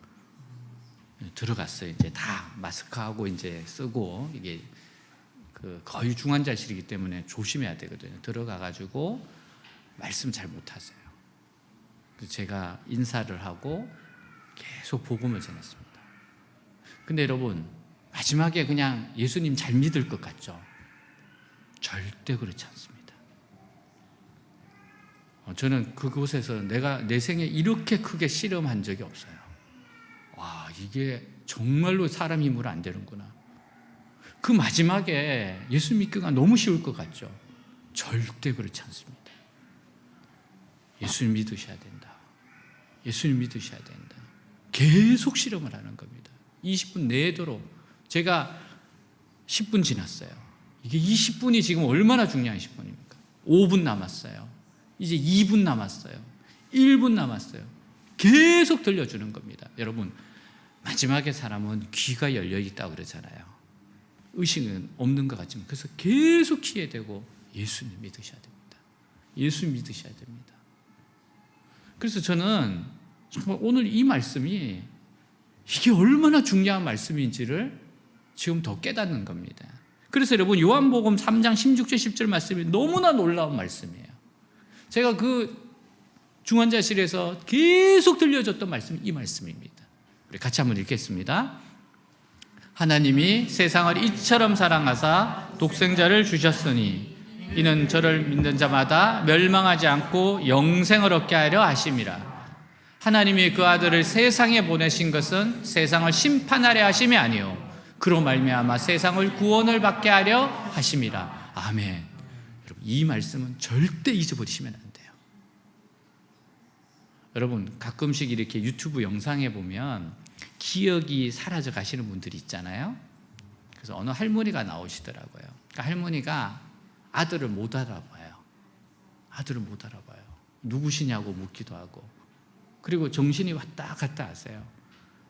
들어갔어요. 이제 다 마스크하고 이제 쓰고, 이게 거의 중환자실이기 때문에 조심해야 되거든요. 들어가가지고 말씀 잘 못하세요. 그래서 제가 인사를 하고 계속 복음을 전했습니다. 근데 여러분, 마지막에 그냥 예수님 잘 믿을 것 같죠? 절대 그렇지 않습니다. 저는 그곳에서 내가 내 생에 이렇게 크게 씨름한 적이 없어요. 와, 이게 정말로 사람 힘으로 안 되는구나. 그 마지막에 예수 믿기가 너무 쉬울 것 같죠? 절대 그렇지 않습니다. 예수님 믿으셔야 된다. 예수님 믿으셔야 된다. 계속 실험을 하는 겁니다. 20분 내도록. 제가 10분 지났어요. 이게 20분이 지금 얼마나 중요한 10분입니까? 5분 남았어요. 이제 2분 남았어요. 1분 남았어요. 계속 들려주는 겁니다. 여러분, 마지막에 사람은 귀가 열려 있다고 그러잖아요. 의식은 없는 것 같지만, 그래서 계속 귀에 대고 예수님 믿으셔야 됩니다. 예수 믿으셔야 됩니다. 그래서 저는 정말 오늘 이 말씀이 이게 얼마나 중요한 말씀인지를 지금 더 깨닫는 겁니다. 그래서 여러분, 요한복음 3장 16절 17절 말씀이 너무나 놀라운 말씀이에요. 제가 그 중환자실에서 계속 들려줬던 말씀이 이 말씀입니다. 우리 같이 한번 읽겠습니다. 하나님이 세상을 이처럼 사랑하사 독생자를 주셨으니 이는 저를 믿는 자마다 멸망하지 않고 영생을 얻게 하려 하심이라. 하나님이 그 아들을 세상에 보내신 것은 세상을 심판하려 하심이 아니요 그로 말미암아 세상을 구원을 받게 하려 하심이라. 아멘. 여러분, 이 말씀은 절대 잊어버리시면 안 돼요. 여러분, 가끔씩 이렇게 유튜브 영상에 보면 기억이 사라져 가시는 분들이 있잖아요. 그래서 어느 할머니가 나오시더라고요. 그러니까 할머니가 아들을 못 알아봐요. 아들을 못 알아봐요. 누구시냐고 묻기도 하고, 그리고 정신이 왔다 갔다 하세요.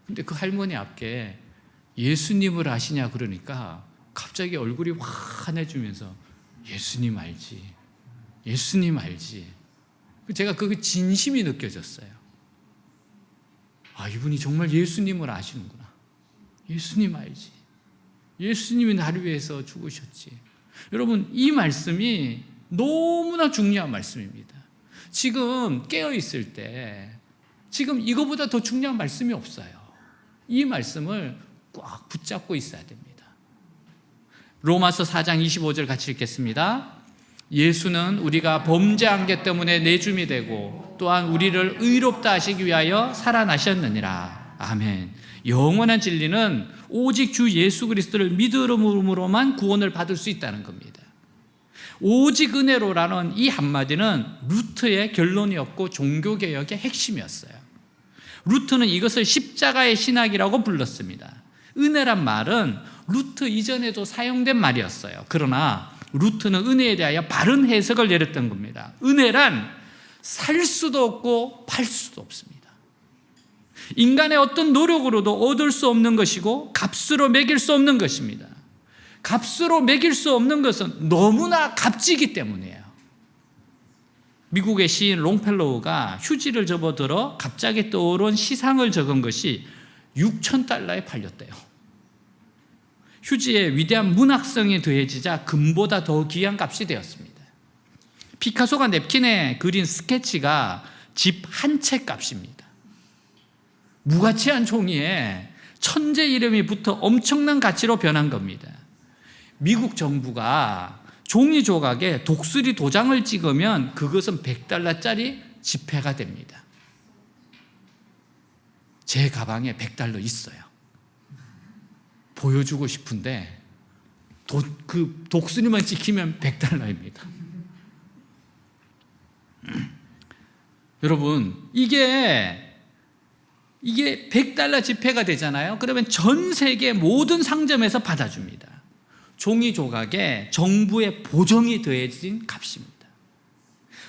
근데 그 할머니 앞에 예수님을 아시냐 그러니까 갑자기 얼굴이 환해지면서 예수님 알지, 예수님 알지. 제가 그게 진심이 느껴졌어요. 아, 이분이 정말 예수님을 아시는구나. 예수님 알지, 예수님이 나를 위해서 죽으셨지. 여러분, 이 말씀이 너무나 중요한 말씀입니다. 지금 깨어있을 때 지금 이거보다 더 중요한 말씀이 없어요. 이 말씀을 꽉 붙잡고 있어야 됩니다. 로마서 4장 25절 같이 읽겠습니다. 예수는 우리가 범죄한 게 때문에 내줌이 되고 또한 우리를 의롭다 하시기 위하여 살아나셨느니라. 아멘. 영원한 진리는 오직 주 예수 그리스도를 믿음으로만 구원을 받을 수 있다는 겁니다. 오직 은혜로라는 이 한마디는 루트의 결론이었고 종교개혁의 핵심이었어요. 루트는 이것을 십자가의 신학이라고 불렀습니다. 은혜란 말은 루트 이전에도 사용된 말이었어요. 그러나 루트는 은혜에 대하여 바른 해석을 내렸던 겁니다. 은혜란 살 수도 없고 팔 수도 없습니다. 인간의 어떤 노력으로도 얻을 수 없는 것이고 값으로 매길 수 없는 것입니다. 값으로 매길 수 없는 것은 너무나 값지기 때문이에요. 미국의 시인 롱펠로우가 휴지를 접어들어 갑자기 떠오른 시상을 적은 것이 $6,000에 팔렸대요. 휴지에 위대한 문학성이 더해지자 금보다 더 귀한 값이 되었습니다. 피카소가 냅킨에 그린 스케치가 집 한 채 값입니다. 무가치한 종이에 천재 이름이 붙어 엄청난 가치로 변한 겁니다. 미국 정부가 종이 조각에 독수리 도장을 찍으면 그것은 $100짜리 지폐가 됩니다. 제 가방에 $100 있어요. 보여주고 싶은데 그 독수리만 찍히면 $100입니다. 여러분, 이게 $100 지폐가 되잖아요. 그러면 전 세계 모든 상점에서 받아줍니다. 종이 조각에 정부의 보정이 더해진 값입니다.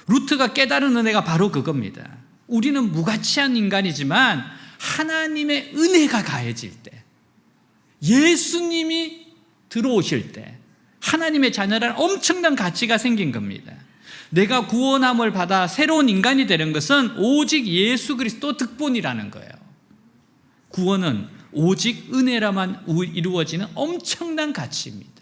루트가 깨달은 은혜가 바로 그겁니다. 우리는 무가치한 인간이지만 하나님의 은혜가 가해질 때, 예수님이 들어오실 때 하나님의 자녀라는 엄청난 가치가 생긴 겁니다. 내가 구원함을 받아 새로운 인간이 되는 것은 오직 예수 그리스도 덕분이라는 거예요. 구원은 오직 은혜라만 이루어지는 엄청난 가치입니다.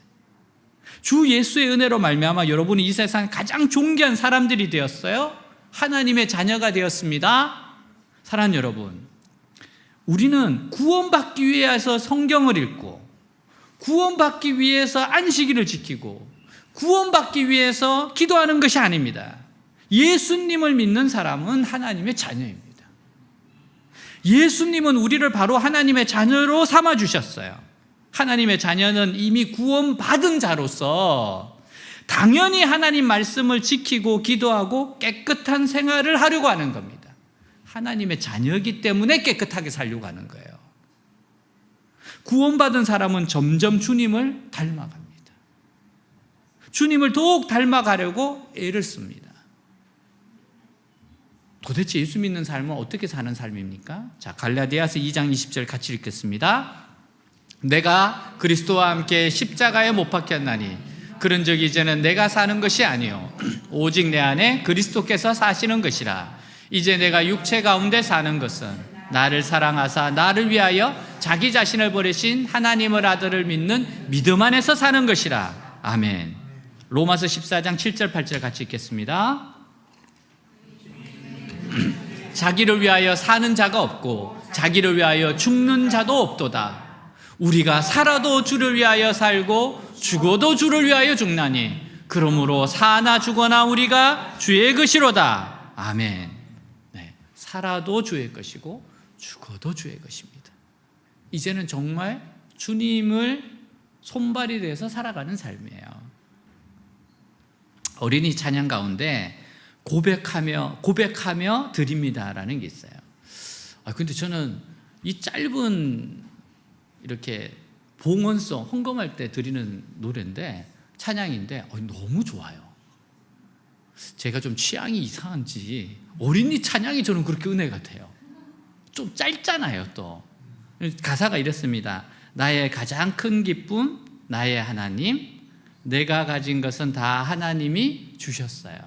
주 예수의 은혜로 말미암아 여러분이 이 세상 가장 존귀한 사람들이 되었어요. 하나님의 자녀가 되었습니다. 사랑하는 여러분, 우리는 구원받기 위해서 성경을 읽고, 구원받기 위해서 안식일을 지키고, 구원받기 위해서 기도하는 것이 아닙니다. 예수님을 믿는 사람은 하나님의 자녀입니다. 예수님은 우리를 바로 하나님의 자녀로 삼아주셨어요. 하나님의 자녀는 이미 구원받은 자로서 당연히 하나님 말씀을 지키고 기도하고 깨끗한 생활을 하려고 하는 겁니다. 하나님의 자녀이기 때문에 깨끗하게 살려고 하는 거예요. 구원받은 사람은 점점 주님을 닮아갑니다. 주님을 더욱 닮아가려고 애를 씁니다. 도대체 예수 믿는 삶은 어떻게 사는 삶입니까? 자, 갈라디아서 2장 20절 같이 읽겠습니다. 내가 그리스도와 함께 십자가에 못 박혔나니 그런즉 이제는 내가 사는 것이 아니요 오직 내 안에 그리스도께서 사시는 것이라. 이제 내가 육체 가운데 사는 것은 나를 사랑하사 나를 위하여 자기 자신을 버리신 하나님의 아들을 믿는 믿음 안에서 사는 것이라. 아멘. 로마서 14장 7절 8절 같이 읽겠습니다. 자기를 위하여 사는 자가 없고 자기를 위하여 죽는 자도 없도다. 우리가 살아도 주를 위하여 살고 죽어도 주를 위하여 죽나니 그러므로 사나 죽거나 우리가 주의 것이로다. 아멘. 네, 살아도 주의 것이고 죽어도 주의 것입니다. 이제는 정말 주님을 손발이 돼서 살아가는 삶이에요. 어린이 찬양 가운데 고백하며 드립니다라는 게 있어요. 근데 저는 이 짧은 이렇게 봉헌송 헌금할 때 드리는 노래인데 찬양인데 너무 좋아요. 제가 좀 취향이 이상한지 어린이 찬양이 저는 그렇게 은혜 같아요. 좀 짧잖아요 또. 가사가 이렇습니다. 나의 가장 큰 기쁨, 나의 하나님, 내가 가진 것은 다 하나님이 주셨어요.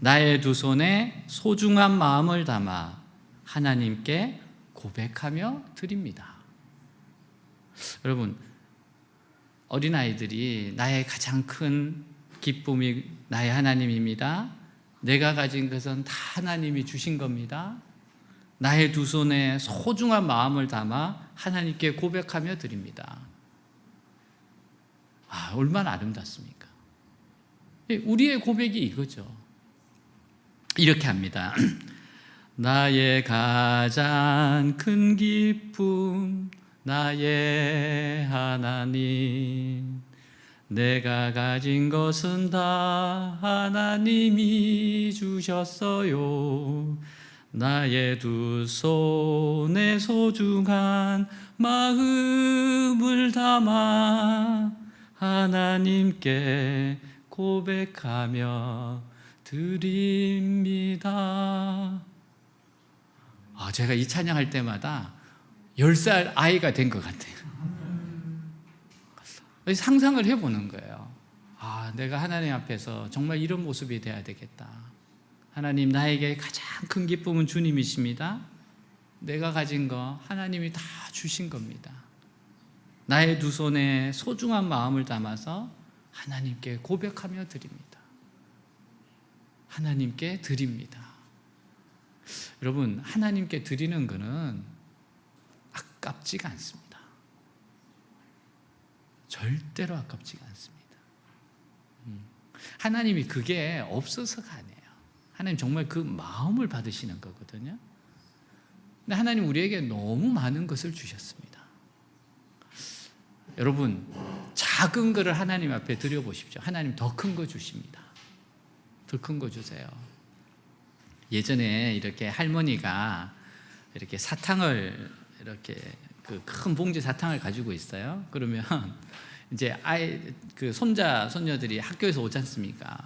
나의 두 손에 소중한 마음을 담아 하나님께 고백하며 드립니다. 여러분, 어린아이들이 나의 가장 큰 기쁨이 나의 하나님입니다. 내가 가진 것은 다 하나님이 주신 겁니다. 나의 두 손에 소중한 마음을 담아 하나님께 고백하며 드립니다. 얼마나 아름답습니까? 우리의 고백이 이거죠. 이렇게 합니다. 나의 가장 큰 기쁨, 나의 하나님, 내가 가진 것은 다 하나님이 주셨어요. 나의 두 손에 소중한 마음을 담아 하나님께 고백하며 드립니다. 제가 이 찬양할 때마다 10살 아이가 된 것 같아요. 상상을 해보는 거예요. 내가 하나님 앞에서 정말 이런 모습이 돼야 되겠다. 하나님, 나에게 가장 큰 기쁨은 주님이십니다. 내가 가진 거 하나님이 다 주신 겁니다. 나의 두 손에 소중한 마음을 담아서 하나님께 고백하며 드립니다. 하나님께 드립니다. 여러분, 하나님께 드리는 것은 아깝지가 않습니다. 절대로 아깝지가 않습니다. 하나님이 그게 없어서가 아니에요. 하나님 정말 그 마음을 받으시는 거거든요. 근데 하나님 우리에게 너무 많은 것을 주셨습니다. 여러분, 작은 거를 하나님 앞에 드려보십시오. 하나님 더 큰 거 주십니다. 더 큰 거 주세요. 예전에 이렇게 할머니가 이렇게 사탕을 이렇게 그 큰 봉지 사탕을 가지고 있어요. 그러면 이제 그 손자 손녀들이 학교에서 오지 않습니까?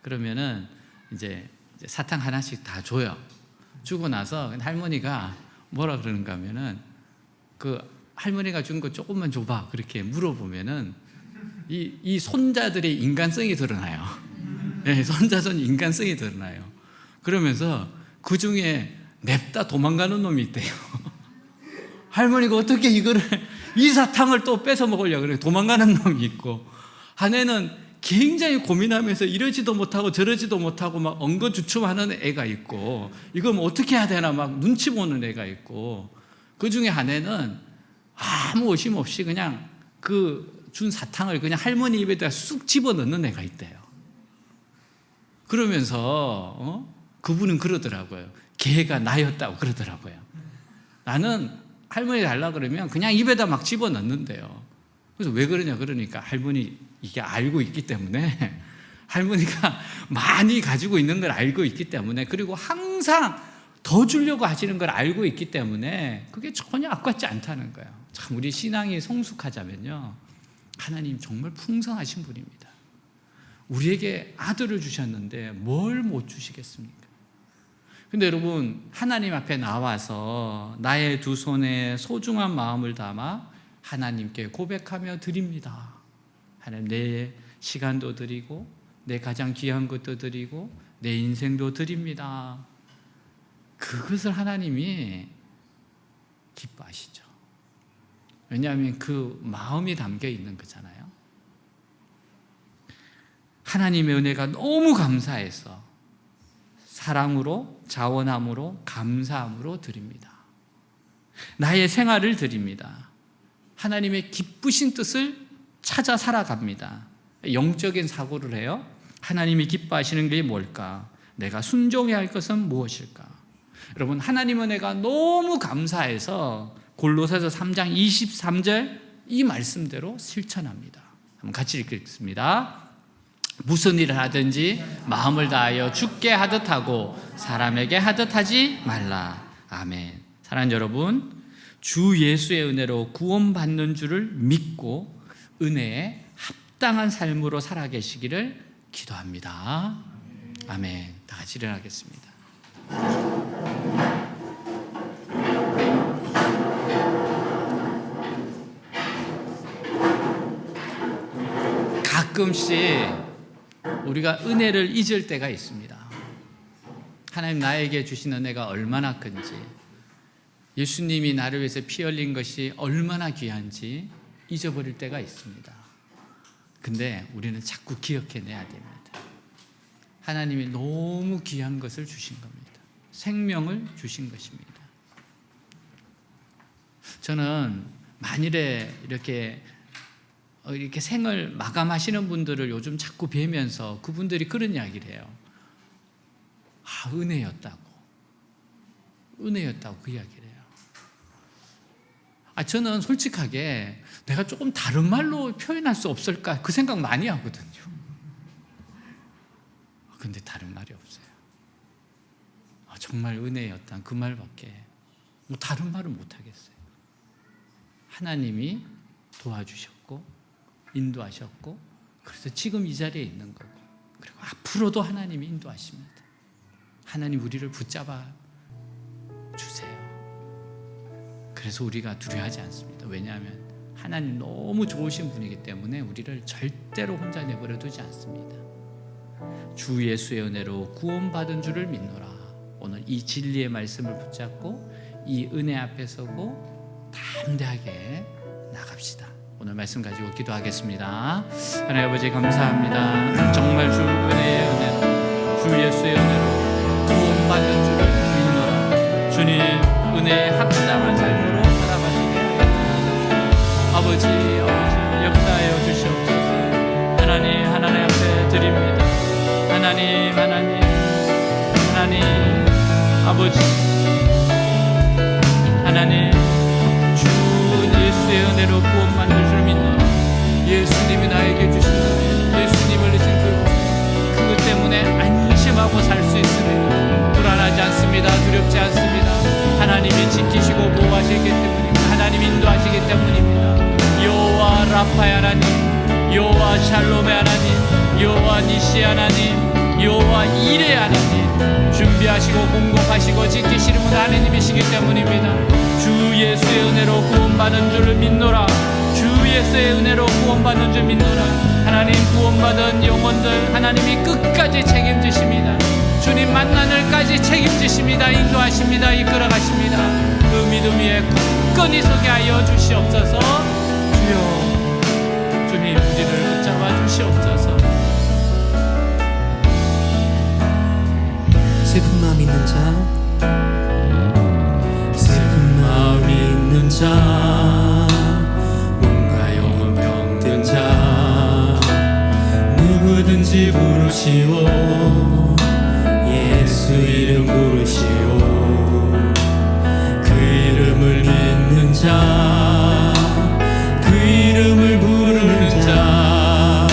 그러면은 이제 사탕 하나씩 다 줘요. 주고 나서 할머니가 뭐라 그러는가 하면은 그 할머니가 준 거 조금만 줘봐 그렇게 물어보면은 이 손자들의 인간성이 드러나요. 네, 손자손 인간성이 드러나요. 그러면서 그 중에 냅다 도망가는 놈이 있대요. 할머니가 어떻게 이 사탕을 또 뺏어 먹으려고 그래. 도망가는 놈이 있고, 아내는 굉장히 고민하면서 이러지도 못하고 저러지도 못하고 막 엉거주춤하는 애가 있고, 이거 뭐 어떻게 해야 되나 막 눈치 보는 애가 있고, 그 중에 아내는 아무 의심 없이 그냥 그 준 사탕을 그냥 할머니 입에다 쑥 집어넣는 애가 있대요. 그러면서 그분은 그러더라고요. 걔가 나였다고 그러더라고요. 나는 할머니 달라 그러면 그냥 입에다 막 집어넣는데요. 그래서 왜 그러냐 그러니까 할머니 이게 알고 있기 때문에, 할머니가 많이 가지고 있는 걸 알고 있기 때문에, 그리고 항상 더 주려고 하시는 걸 알고 있기 때문에 그게 전혀 아깝지 않다는 거예요. 참 우리 신앙이 성숙하자면요, 하나님 정말 풍성하신 분입니다. 우리에게 아들을 주셨는데 뭘 못 주시겠습니까? 근데 여러분, 하나님 앞에 나와서 나의 두 손에 소중한 마음을 담아 하나님께 고백하며 드립니다. 하나님, 내 시간도 드리고 내 가장 귀한 것도 드리고 내 인생도 드립니다. 그것을 하나님이 기뻐하시죠. 왜냐하면 그 마음이 담겨 있는 거잖아요. 하나님의 은혜가 너무 감사해서 사랑으로, 자원함으로, 감사함으로 드립니다. 나의 생활을 드립니다. 하나님의 기쁘신 뜻을 찾아 살아갑니다. 영적인 사고를 해요. 하나님이 기뻐하시는 게 뭘까? 내가 순종해야 할 것은 무엇일까? 여러분, 하나님 은혜가 너무 감사해서 골로새서 3장 23절 이 말씀대로 실천합니다. 한번 같이 읽겠습니다. 무슨 일을 하든지 마음을 다하여 주께 하듯 하고 사람에게 하듯 하지 말라. 아멘. 사랑하는 여러분, 주 예수의 은혜로 구원받는 줄을 믿고 은혜에 합당한 삶으로 살아계시기를 기도합니다. 아멘. 다 같이 일어나겠습니다. 가끔씩 우리가 은혜를 잊을 때가 있습니다. 하나님 나에게 주신 은혜가 얼마나 큰지, 예수님이 나를 위해서 피 흘린 것이 얼마나 귀한지 잊어버릴 때가 있습니다. 근데 우리는 자꾸 기억해내야 됩니다. 하나님이 너무 귀한 것을 주신 겁니다. 생명을 주신 것입니다. 저는 만일에 이렇게 생을 마감하시는 분들을 요즘 자꾸 뵈면서 그분들이 그런 이야기를 해요. 은혜였다고 그 이야기를 해요. 저는 솔직하게 내가 조금 다른 말로 표현할 수 없을까 그 생각 많이 하거든요. 근데 다른 말이 없어요. 정말 은혜였다 그 말밖에 다른 말은 못하겠어요. 하나님이 도와주셨고 인도하셨고, 그래서 지금 이 자리에 있는 거고, 그리고 앞으로도 하나님이 인도하십니다. 하나님 우리를 붙잡아 주세요. 그래서 우리가 두려워하지 않습니다. 왜냐하면 하나님 너무 좋으신 분이기 때문에 우리를 절대로 혼자 내버려 두지 않습니다. 주 예수의 은혜로 구원받은 줄을 믿노라. 오늘 이 진리의 말씀을 붙잡고 이 은혜 앞에 서고 담대하게 나갑시다. 오늘 말씀 가지고 기도하겠습니다. 하나님 아버지 감사합니다. 정말 주 은혜의 은혜로, 주 예수의 은혜로 구원받은 줄을 믿노라. 주님 은혜에 합당한 삶으로 살아가시게 하옵소서. 아버지 역사하여 주시옵소서. 하나님 앞에 드립니다. 하나님 아버지 하나님, 주 예수의 은혜로 구원받는 줄 믿노라. 예수님이 나에게 주신 은혜, 예수님을 주신 그것 때문에 안심하고 살 수 있습니다. 불안하지 않습니다. 두렵지 않습니다. 하나님이 지키시고 보호하시기 때문입니다. 하나님 인도하시기 때문입니다. 여호와 라파의 하나님, 여호와 샬롬의 하나님, 여호와 니시의 하나님, 여호와 이레의 하나님, 준비하시고 공급하시고 지키시는 분 하나님이시기 때문입니다. 주 예수의 은혜로 구원받는 줄을 믿노라. 주 예수의 은혜로 구원받는 줄 믿노라. 하나님 구원받은 영혼들 하나님이 끝까지 책임지십니다. 주님 만난 날까지 책임지십니다. 인도하십니다. 이끌어가십니다. 그 믿음 위에 굳건히 서게 하여 주시옵소서. 주여, 주님 우리를 붙잡아 주시옵소서. 슬픈 마음 있는 자, 슬픈 마음 있는 자, 뭔가 영혼 병든 자, 누구든지 부르시오. 예수 이름 부르시오. 그 이름을 믿는 자, 그 이름을 부르는 자,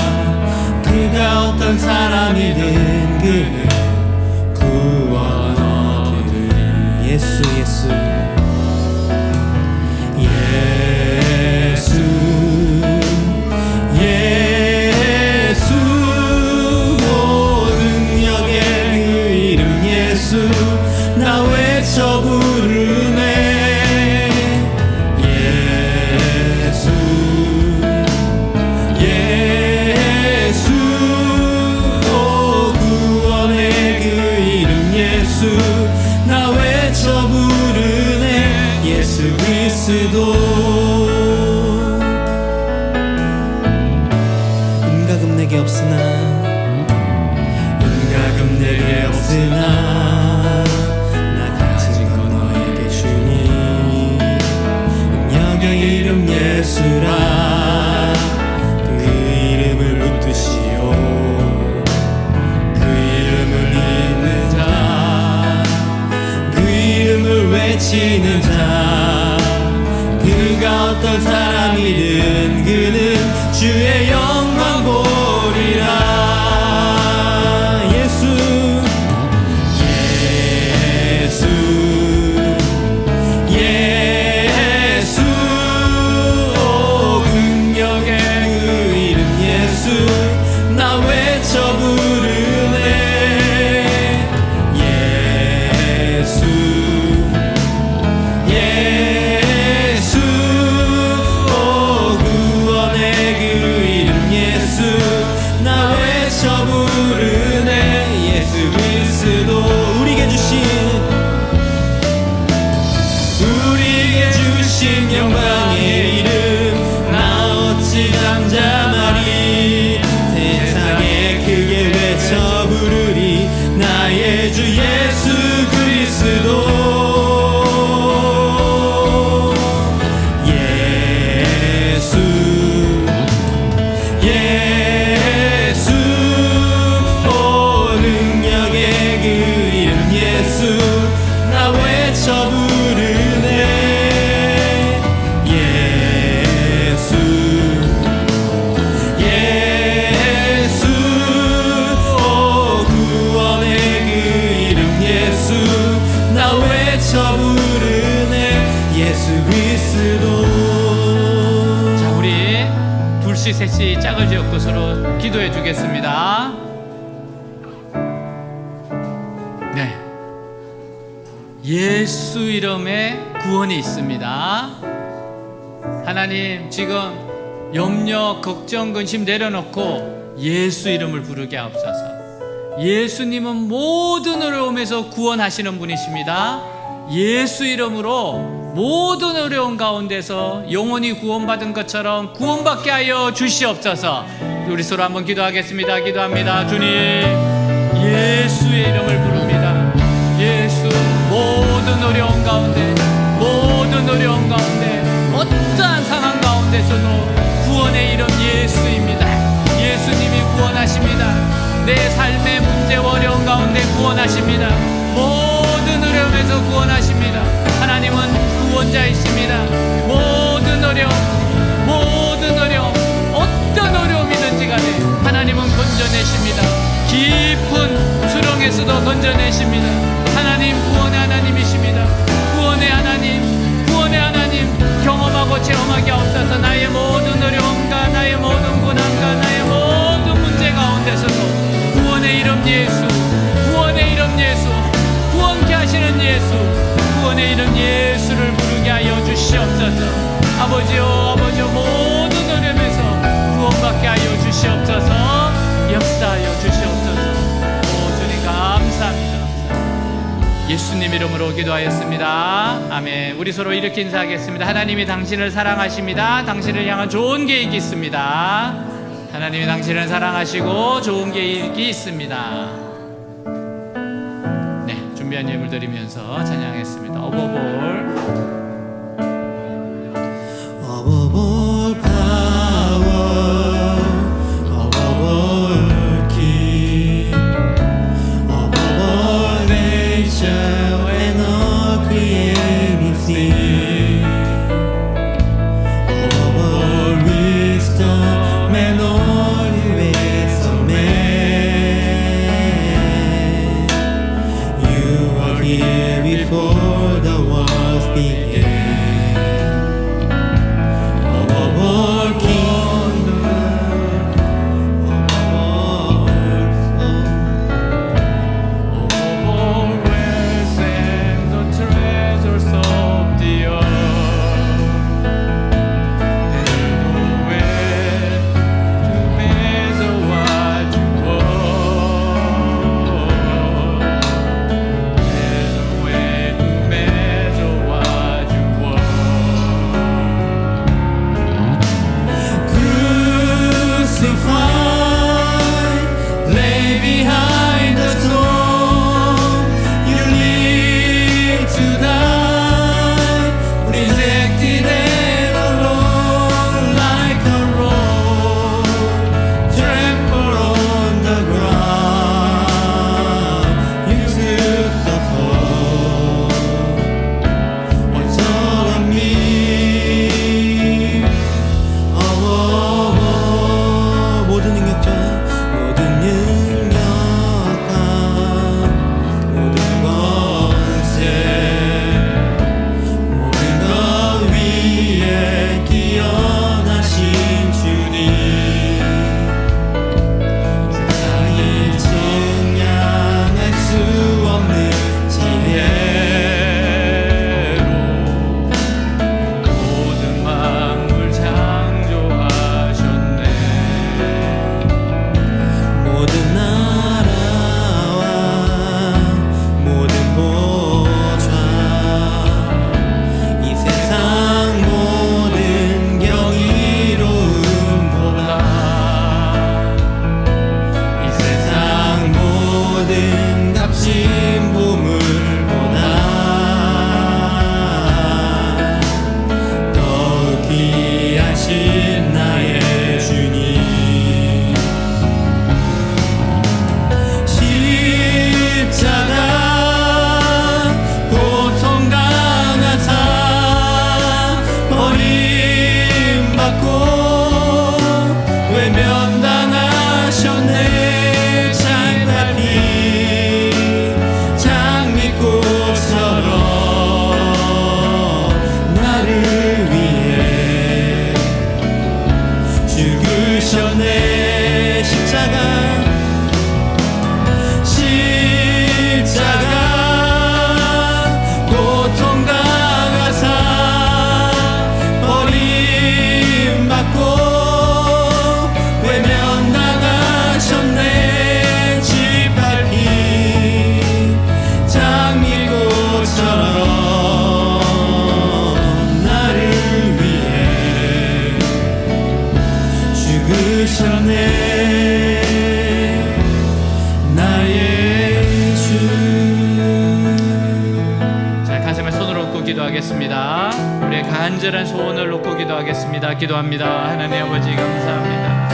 그가 어떤 사람이든 그는 구원 얻으리. 예수 예수 예수 능력의 그 이름 예수 나 외쳐 부르네. 예수 구원의 그 이름 예수 나 외쳐 부르네. 예수 그리스도. 은가금 내게 없으나 나 가진 건 너에게 주니. 능력의 이름 예수라. 그 이름을 붙드시오. 그 이름을 믿는 자, 그 이름을 외치는 자, 그가 어떤 사람이든 그는 주의 영광 보리라. 나 외쳐 부르네. 예수 구원의 그 이름 예수 주신 영광의 이름 나 어찌 잠잠하리 세상에 크게 외쳐 부르리 나의 주 예수 그리스도 예수 오 능력의 그 이름 예수 나 외쳐 부르네 예수 오 구원의 그 이름 예수 나 외쳐 부르네 예수 그리스도. 자, 우리 둘씩 셋이 짝을 지었고 서로 기도해 주겠습니다. 네, 예수 이름에 구원이 있습니다. 하나님, 지금 염려, 걱정, 근심 내려놓고 예수 이름을 부르게 하옵소서. 예수님은 모든 어려움에서 구원하시는 분이십니다. 예수 이름으로 모든 어려움 가운데서 영원히 구원받은 것처럼 구원받게 하여 주시옵소서. 우리 서로 한번 기도하겠습니다. 기도합니다. 주님, 예수의 이름을 부릅니다. 예수, 모든 어려움 가운데, 모든 어려움 가운데, 어떠한 상황 가운데서도 구원의 이름 예수입니다. 예수님이 구원하십니다. 내 삶의 문제와 어려움 가운데 구원하십니다. 모든 어려움에서 구원하십니다. 하나님은 구원자이십니다. 모든 어려움, 어떤 어려움이든지 간에 하나님은 건져내십니다. 깊은 수렁에서도 건져내십니다. 하나님 구원의 하나님이십니다. 구원의 하나님 경험하고 체험하게 하옵소서. 나의 모든 어려움과 나의 모든 고난과 나의 모든 문제 가운데서도 구원의 이름 예수, 구원의 이름 예수, 구원케 하시는 예수, 구원의 이름 예수를 부르게 하여 주시옵소서. 아버지요 모든 어려움에서 구원받게 하여 주시옵소서. 역사하여 주시옵소서. 오 주님 감사합니다. 예수님 이름으로 기도하였습니다. 아멘. 우리 서로 이렇게 인사하겠습니다. 하나님이 당신을 사랑하십니다. 당신을 향한 좋은 계획이 있습니다. 하나님이 당신을 사랑하시고 좋은 계획이 있습니다. 네, 준비한 예물 드리면서 찬양했습니다. 어버볼 power, of our King, of our nature and all creating things, of our wisdom and all the ways of man. You are here before the 기도하겠습니다. 우리의 간절한 소원을 놓고 기도하겠습니다. 기도합니다. 하나님 아버지 감사합니다.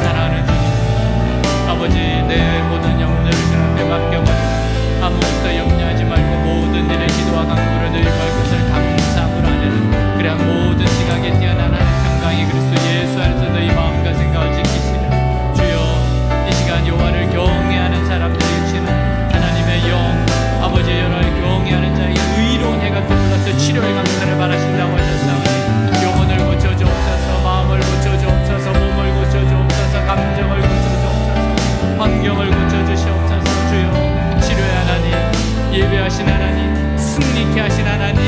사랑하는 주님, 아버지 내 모든 염려를 주 앞에 맡겨버리고 아무것도 염려하지 말고 모든 일에 기도와 간구를 드리고 할 것을 감사함으로 하려는 그러한 모든 지각에 뛰어난 평강이 그리스도 예수 안에서 너희 마음과 생각을 지키시라. 주여 이 시간 여호와를 경외하는 사람들이 치는 하나님의 영 아버지 여호와를 경외하는 자에게 의로운 해가 떠올라서 치료의 감사를 바라신다고 하셨사오니 영혼을 고쳐주옵소서, 마음을 고쳐주옵소서, 몸을 고쳐주옵소서, 감정을 고쳐주옵소서, 환경을 고쳐주시옵소서. 주여 치료의 하나님, 예배하신 하나님, 승리케 하신 하나님,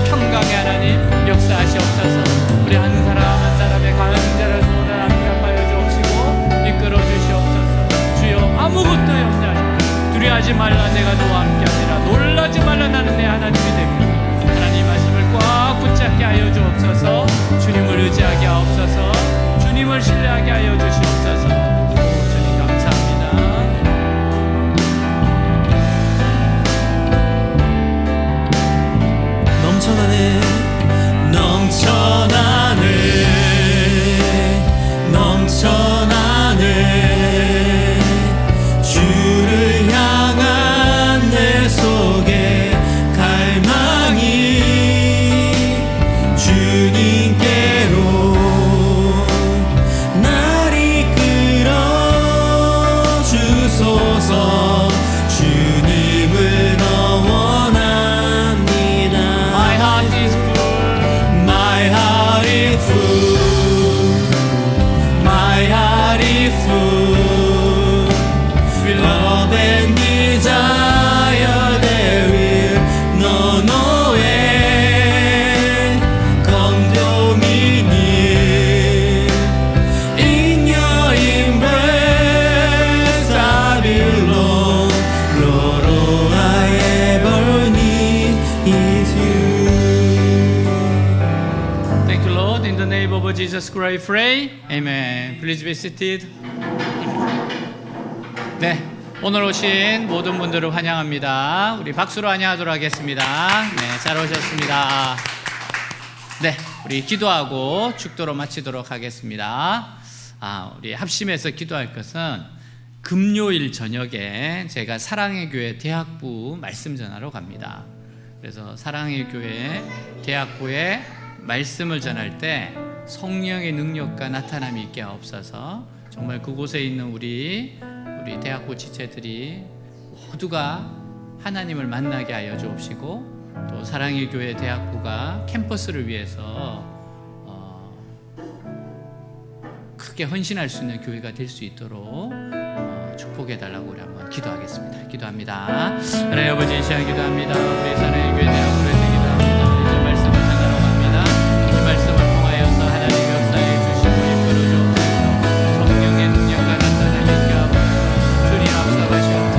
평강의 하나님 역사하시옵소서. 우리 한 사람 한 사람의 간절한 소원을 응답하여 주옵시고 이끌어 주시옵소서. 주여 아무것도 염려하지 말라, 두려워하지 말라, 내가 너와 함께하리라, 놀라지 말라, 나는 내 하나님이 되리라. 하나님 말씀을 꽉 붙잡게 하여 주옵소서. 주님을 의지하게 하옵소서. 주님을 신뢰하게 하여 주시옵소서. 주님 감사합니다. 넘쳐나네 주를 향한 내 속에 갈망이 주님께로 날 이끌어 주소서. 주님을 더 원합니다. My heart is full. My heart is full. My heart is full. With love and desire there will no end. Come to me near. In your embrace I belong. Lord, all I ever need is you. Thank you, Lord. In the name of Jesus Christ, pray. Amen. Please be seated. 네, 오늘 오신 모든 분들을 환영합니다. 우리 박수로 환영하도록 하겠습니다. 네, 잘 오셨습니다. 네, 우리 기도하고 축도로 마치도록 하겠습니다. 우리 합심해서 기도할 것은 금요일 저녁에 제가 사랑의 교회 대학부 말씀 전하러 갑니다. 그래서 사랑의 교회 대학부에 말씀을 전할 때 성령의 능력과 나타남이 있게 하옵소서. 정말 그곳에 있는 우리 대학부 지체들이 모두가 하나님을 만나게 하여 주옵시고, 또 사랑의 교회 대학부가 캠퍼스를 위해서 크게 헌신할 수 있는 교회가 될 수 있도록 축복해 달라고 우리 한번 기도하겠습니다. 기도합니다. 하나님 아버지, 이 시간 기도합니다. 우리 사랑의 교회 대학부를 기도합니다. 이제 말씀을 전하러 갑니다. 이 말씀을 통하여서 하나님 역사해 주시고 이끌어 주옵소서. 성령의 능력과 나타남이 있게 하옵소서. 주님 앞서가시옵소서.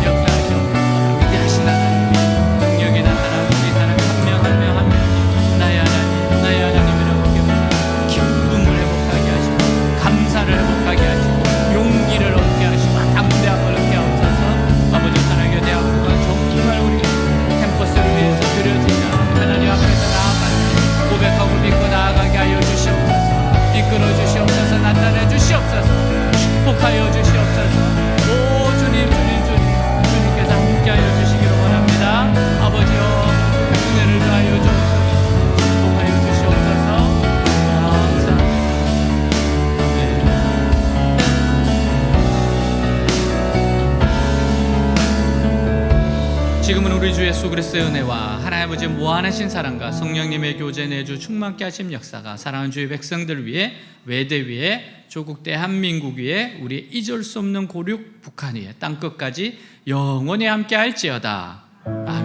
역사하시옵소서. 위대하신 하나님, 능력의 나타남 우리 사람 한 명 한 명 한 명 나의 하나님, 나의 하나님이라고 기억하시고 기쁨을 회복하게 하시고 감사를 회복하게 하시고 용기를 얻게 하시고 담대함을 얻게 하옵소서. 아버지 사랑의 대학부가 정말 우리 캠퍼스를 위해서 드려지자 하나님 앞에서 나아가는 고백하고 믿고 나아가게 하여 주시옵소서. 이끌어 주시옵소서. 나타내 주시옵소서. 축복하여 주시옵소서. 오 주님 주님께서 함께 하여 주시기를 원합니다. 아버지여 은혜를 더하여 주옵소서. 축복하여 주시옵소서. 감사합니다. 지금은 우리 주 예수 그리스도의 은혜와 하나님 아버지 무한하신 사랑과 성령님의 교제 내주 충만케 하심 역사가 사랑하는 주의 백성들 위해, 외대 위에, 조국 대한민국 위에, 우리의 잊을 수 없는 고륙 북한 위에, 땅끝까지 영원히 함께 할지어다. 아멘.